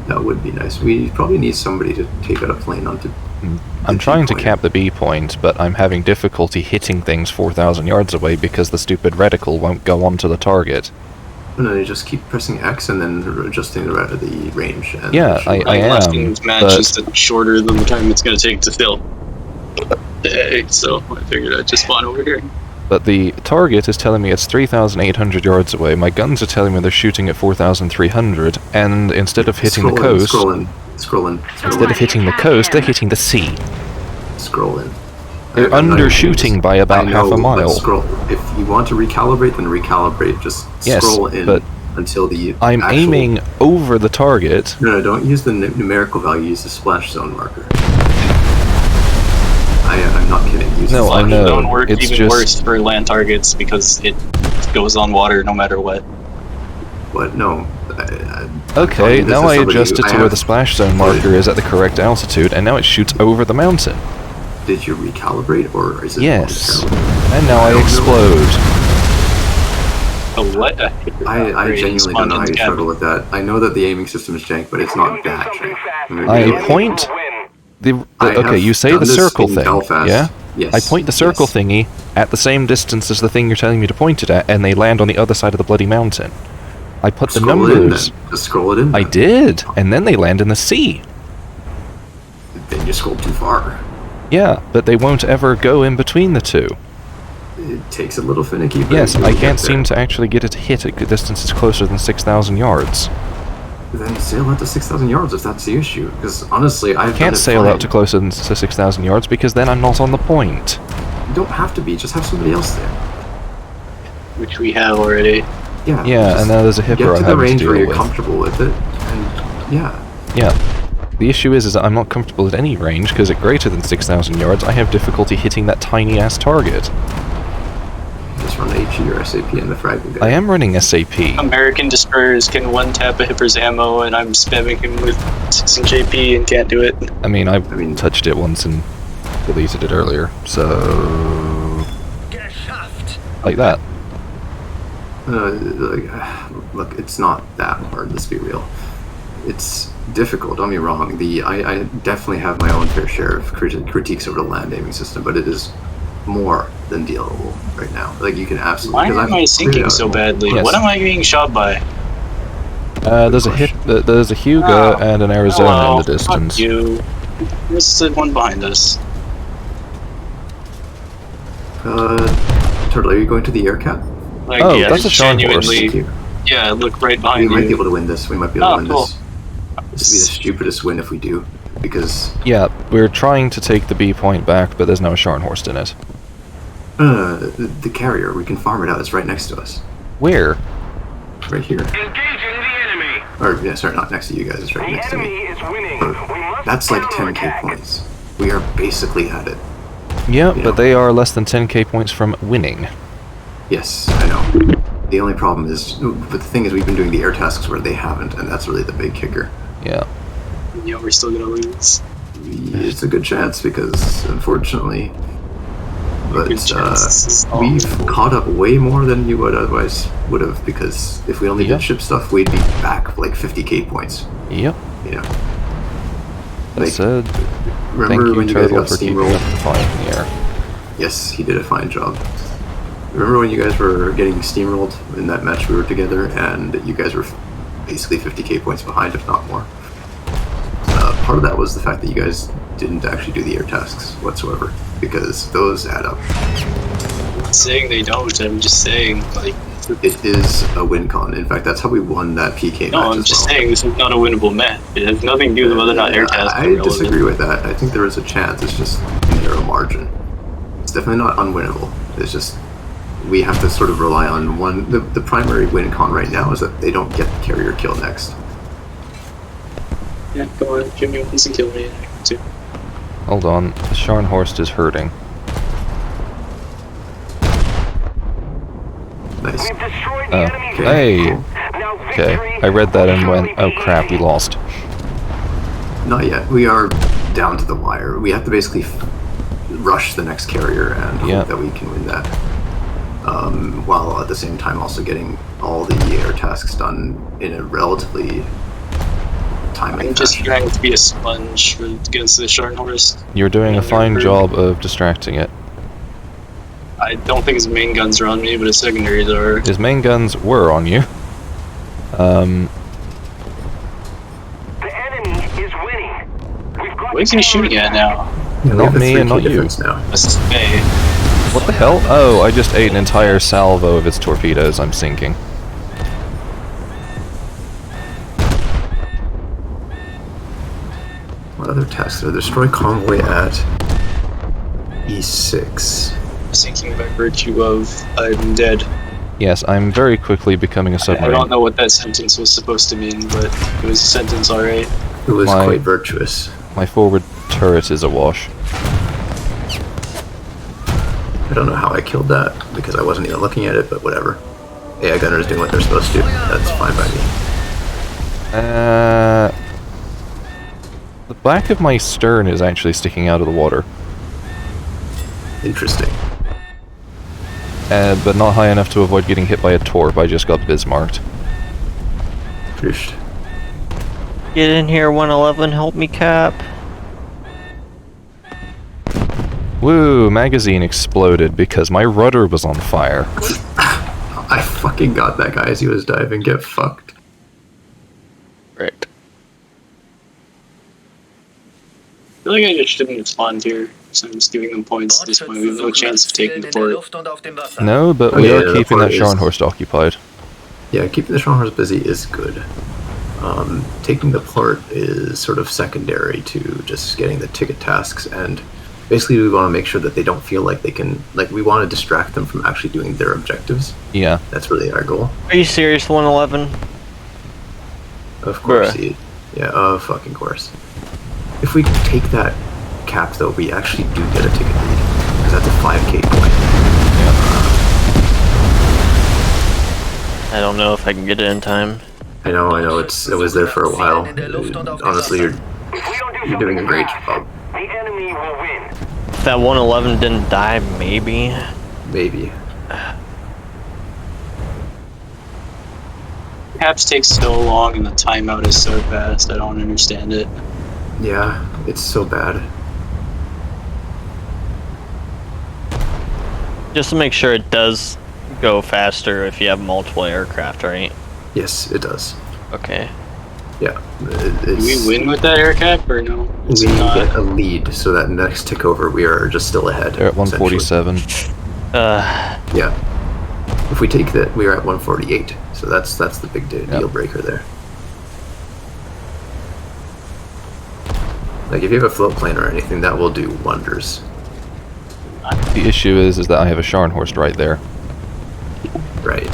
That would be nice. We probably need somebody to take out a plane onto. I'm the trying to point. cap the B point, but I'm having difficulty hitting things 4,000 yards away because the stupid reticle won't go onto the target. No, you just keep pressing X and then adjusting the range. And Yeah, I Last am, game's match but is shorter than the time it's going to take to fill. So I figured I'd just spawn over here. But the target is telling me it's 3,800 yards away, my guns are telling me they're shooting at 4,300, and instead of hitting the coast... Scroll in. Instead of hitting the coast, they're hitting the sea. Scroll in. They're I'm not even undershooting by about I half know, a but mile. Scroll. If you want to recalibrate, then recalibrate. Just Yes, scroll in but until the I'm actual... aiming over the target. No, don't use the numerical value. Use the splash zone marker. I'm not kidding. Use No, the I splash know. zone. Don't work it's even just- worse for land targets because it goes on water no matter what. But no. Okay, now I adjusted to where have... the splash zone marker is at the correct altitude, and now it shoots over the mountain. Did you recalibrate, or is it... Yes. voluntarily? And now I don't know. explode. Oh, what? I genuinely don't know how you struggle with that. I know that the aiming system is jank, but it's not that jank. I point... I okay, have you say done the this circle in thing, Belfast. yeah? Yes. I point the circle yes. thingy at the same distance as the thing you're telling me to point it at, and they land on the other side of the bloody mountain. I put the Scroll numbers... It in, then. Just scroll it in. I then. did, and then they land in the sea. Then you scroll too far. Yeah, but they won't ever go in between the two. It takes a little finicky. But Yes, you'll I get can't there. seem to actually get it to hit at distances closer than 6,000 yards. Then sail out to 6,000 yards if that's the issue. Because honestly, I've Can't done it sail fine. out to closer than 6,000 yards because then I'm not on the point. You don't have to be. Just have somebody else there. Which we have already. Yeah. Yeah, just and now there's a hipper get I'm to the having to range where deal you're with. comfortable with it, and yeah. Yeah. The issue is that I'm not comfortable at any range because at greater than 6,000 yards I have difficulty hitting that tiny-ass target. Just run HE or SAP in the fragment guy. I am running SAP. American Destroyers can one-tap a Hipper's ammo, and I'm spamming him with some JP and can't do it. I mean, I mean- touched it once and deleted it earlier, so... Geschafft! like that. Look, it's not that hard, let's be real. It's difficult, don't be wrong. I definitely have my own fair share of critiques over the land aiming system, but it is more than dealable right now. Like, you can absolutely... Why because am I've I sinking cleared out so more. badly? Yes. What am I being shot by? There's a Hugo Oh. and an Arizona Hello, in the distance. Fuck you. There's the one behind us. Turtle, are you going to the air cap? Like, Oh, yeah, that's a Sean horse. Thank you. Yeah, look right We behind might be you. able to win this. We might be able to win cool. this. This would be the stupidest win if we do, because Yeah, we're trying to take the B point back, but there's no Scharnhorst in it. the carrier, we can farm it out. It's right next to us, Where? right here. Engaging the enemy. Or yeah, sorry, not next to you guys. It's right The next to enemy me. is winning. We must That's like 10k counterattack. points. We are basically at it. Yeah, Yeah. but they are less than 10k points from winning. Yes, I know. The only problem is, but the thing is, we've been doing the air tasks where they haven't, and that's really the big kicker. Yeah. Yeah, we're still gonna lose. It's a good chance because, unfortunately, but Good chance. we've caught up way more than you would otherwise would have, because if we only Yep. did ship stuff, we'd be back like 50k points. Yep. You know. That Like, said, thank remember you, when you guys Turtle, got for keeping steamrolled? up the fight in the air. Yes, he did a fine job. Remember when you guys were getting steamrolled in that match we were together, and you guys were basically 50k points behind, if not more? Part of that was the fact that you guys didn't actually do the air tasks whatsoever, because those add up. I'm not saying they don't, I'm just saying, like... It is a win con. In fact, that's how we won that PK No, match I'm as just well. saying this is not a winnable match. It has nothing to do with whether or not air tasks are I relevant. disagree with that. I think there is a chance. It's just a narrow margin. It's definitely not unwinnable. It's just we have to sort of rely on one. The primary win con right now is that they don't get the carrier kill next. Yeah, go on, Jimmy wants to kill me. Too. Hold on, the Scharnhorst is hurting. Nice. We've destroyed the Oh, enemy's hey. vehicle. Now Okay, victory I read that and will went, surely oh be crap, we easy. lost. Not yet. We are down to the wire. We have to basically rush the next carrier and Yeah. hope that we can win that. While at the same time also getting all the air tasks done in a relatively timely I'm just fashion. trying to be a sponge against the Scharnhorst. You're doing a fine job of distracting it. I don't think his main guns are on me, but his secondaries are. His main guns were on you. The enemy is winning. We've got What is he shooting at now? Yeah, we Not have a me 3K and not you. difference now. A spay. What the hell? Oh, I just ate an entire salvo of its torpedoes. I'm sinking. What other tasks are there? Destroy convoy at E6. Sinking by virtue of I'm dead. Yes, I'm very quickly becoming a I submarine. don't know what that sentence was supposed to mean, but it was a sentence, alright. It was My- quite virtuous. My forward turret is awash. I don't know how I killed that because I wasn't even looking at it, but whatever. AI gunners doing what they're supposed to. That's fine by me. The back of my stern is actually sticking out of the water, Interesting. but not high enough to avoid getting hit by a torp. I just got Bismarcked. Phew. Get in here, 111, help me, Cap. Woo! Magazine exploded because my rudder was on fire. I fucking got that guy as he was diving. Get fucked. Right. I feel like I just shouldn't have spawned here, so I'm just giving them points at this point. We have no chance of taking the port. No, but Oh, we yeah, are the keeping port that is- Scharnhorst occupied. Yeah, keeping the Strongholds busy is good. Taking the port is sort of secondary to just getting the ticket tasks, and basically we want to make sure that they don't feel like they can, like, we want to distract them from actually doing their objectives. Yeah. That's really our goal. Are you serious, 111? Of course, Bruh. yeah, of fucking course. If we take that cap, though, we actually do get a ticket lead, because that's a 5k point. I don't know if I can get it in time. I know, it was there for a while. Honestly, If we don't do you're doing a something great fast, job. the enemy will win. If that 111 didn't die, maybe. Maybe. Caps take so long and the timeout is so fast, I don't understand it. Yeah, it's so bad. Just to make sure it does go faster if you have multiple aircraft, right? Yes, it does. Okay. Yeah. Do we win with that air cap or no? We It's not. get a lead, so that next tick over, we are just still ahead. They're at 147. Yeah. If we take that, we are at 148. So that's the big deal Yep. breaker there. Like if you have a float plane or anything, that will do wonders. The issue is that I have a Scharnhorst right there. Right.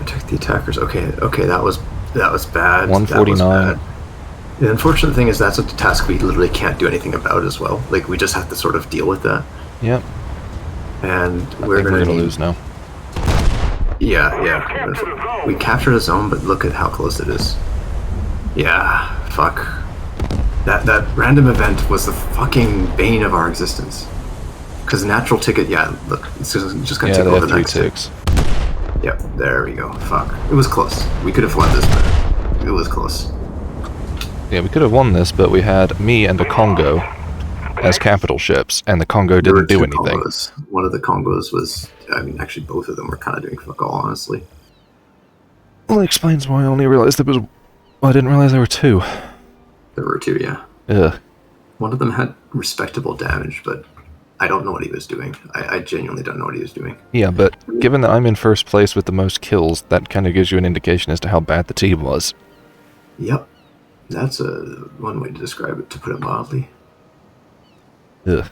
Protect the attackers. Okay, that was bad. 149. That was bad. The unfortunate thing is that's a task we literally can't do anything about as well. Like, we just have to sort of deal with that. Yep. And We're gonna lose now. Yeah. We captured a zone, but look at how close it is. Yeah, fuck. That random event was the fucking bane of our existence. Because natural ticket, yeah, look, it's just gonna take over the next ticks. Yep, there we go. Fuck. It was close. We could have won this, but it was close. Yeah, we could have won this, but we had me and a Congo as capital ships, and the Congo didn't do anything. Congos. One of the Congos was, I mean, actually both of them were kind of doing fuck all, honestly. Well, that explains why I only realized there was... Well, I didn't realize there were two. There were two, yeah. Ugh. One of them had respectable damage, but I don't know what he was doing. I genuinely don't know what he was doing. Yeah, but given that I'm in first place with the most kills, that kind of gives you an indication as to how bad the team was. Yep. That's one way to describe it, to put it mildly. Ugh.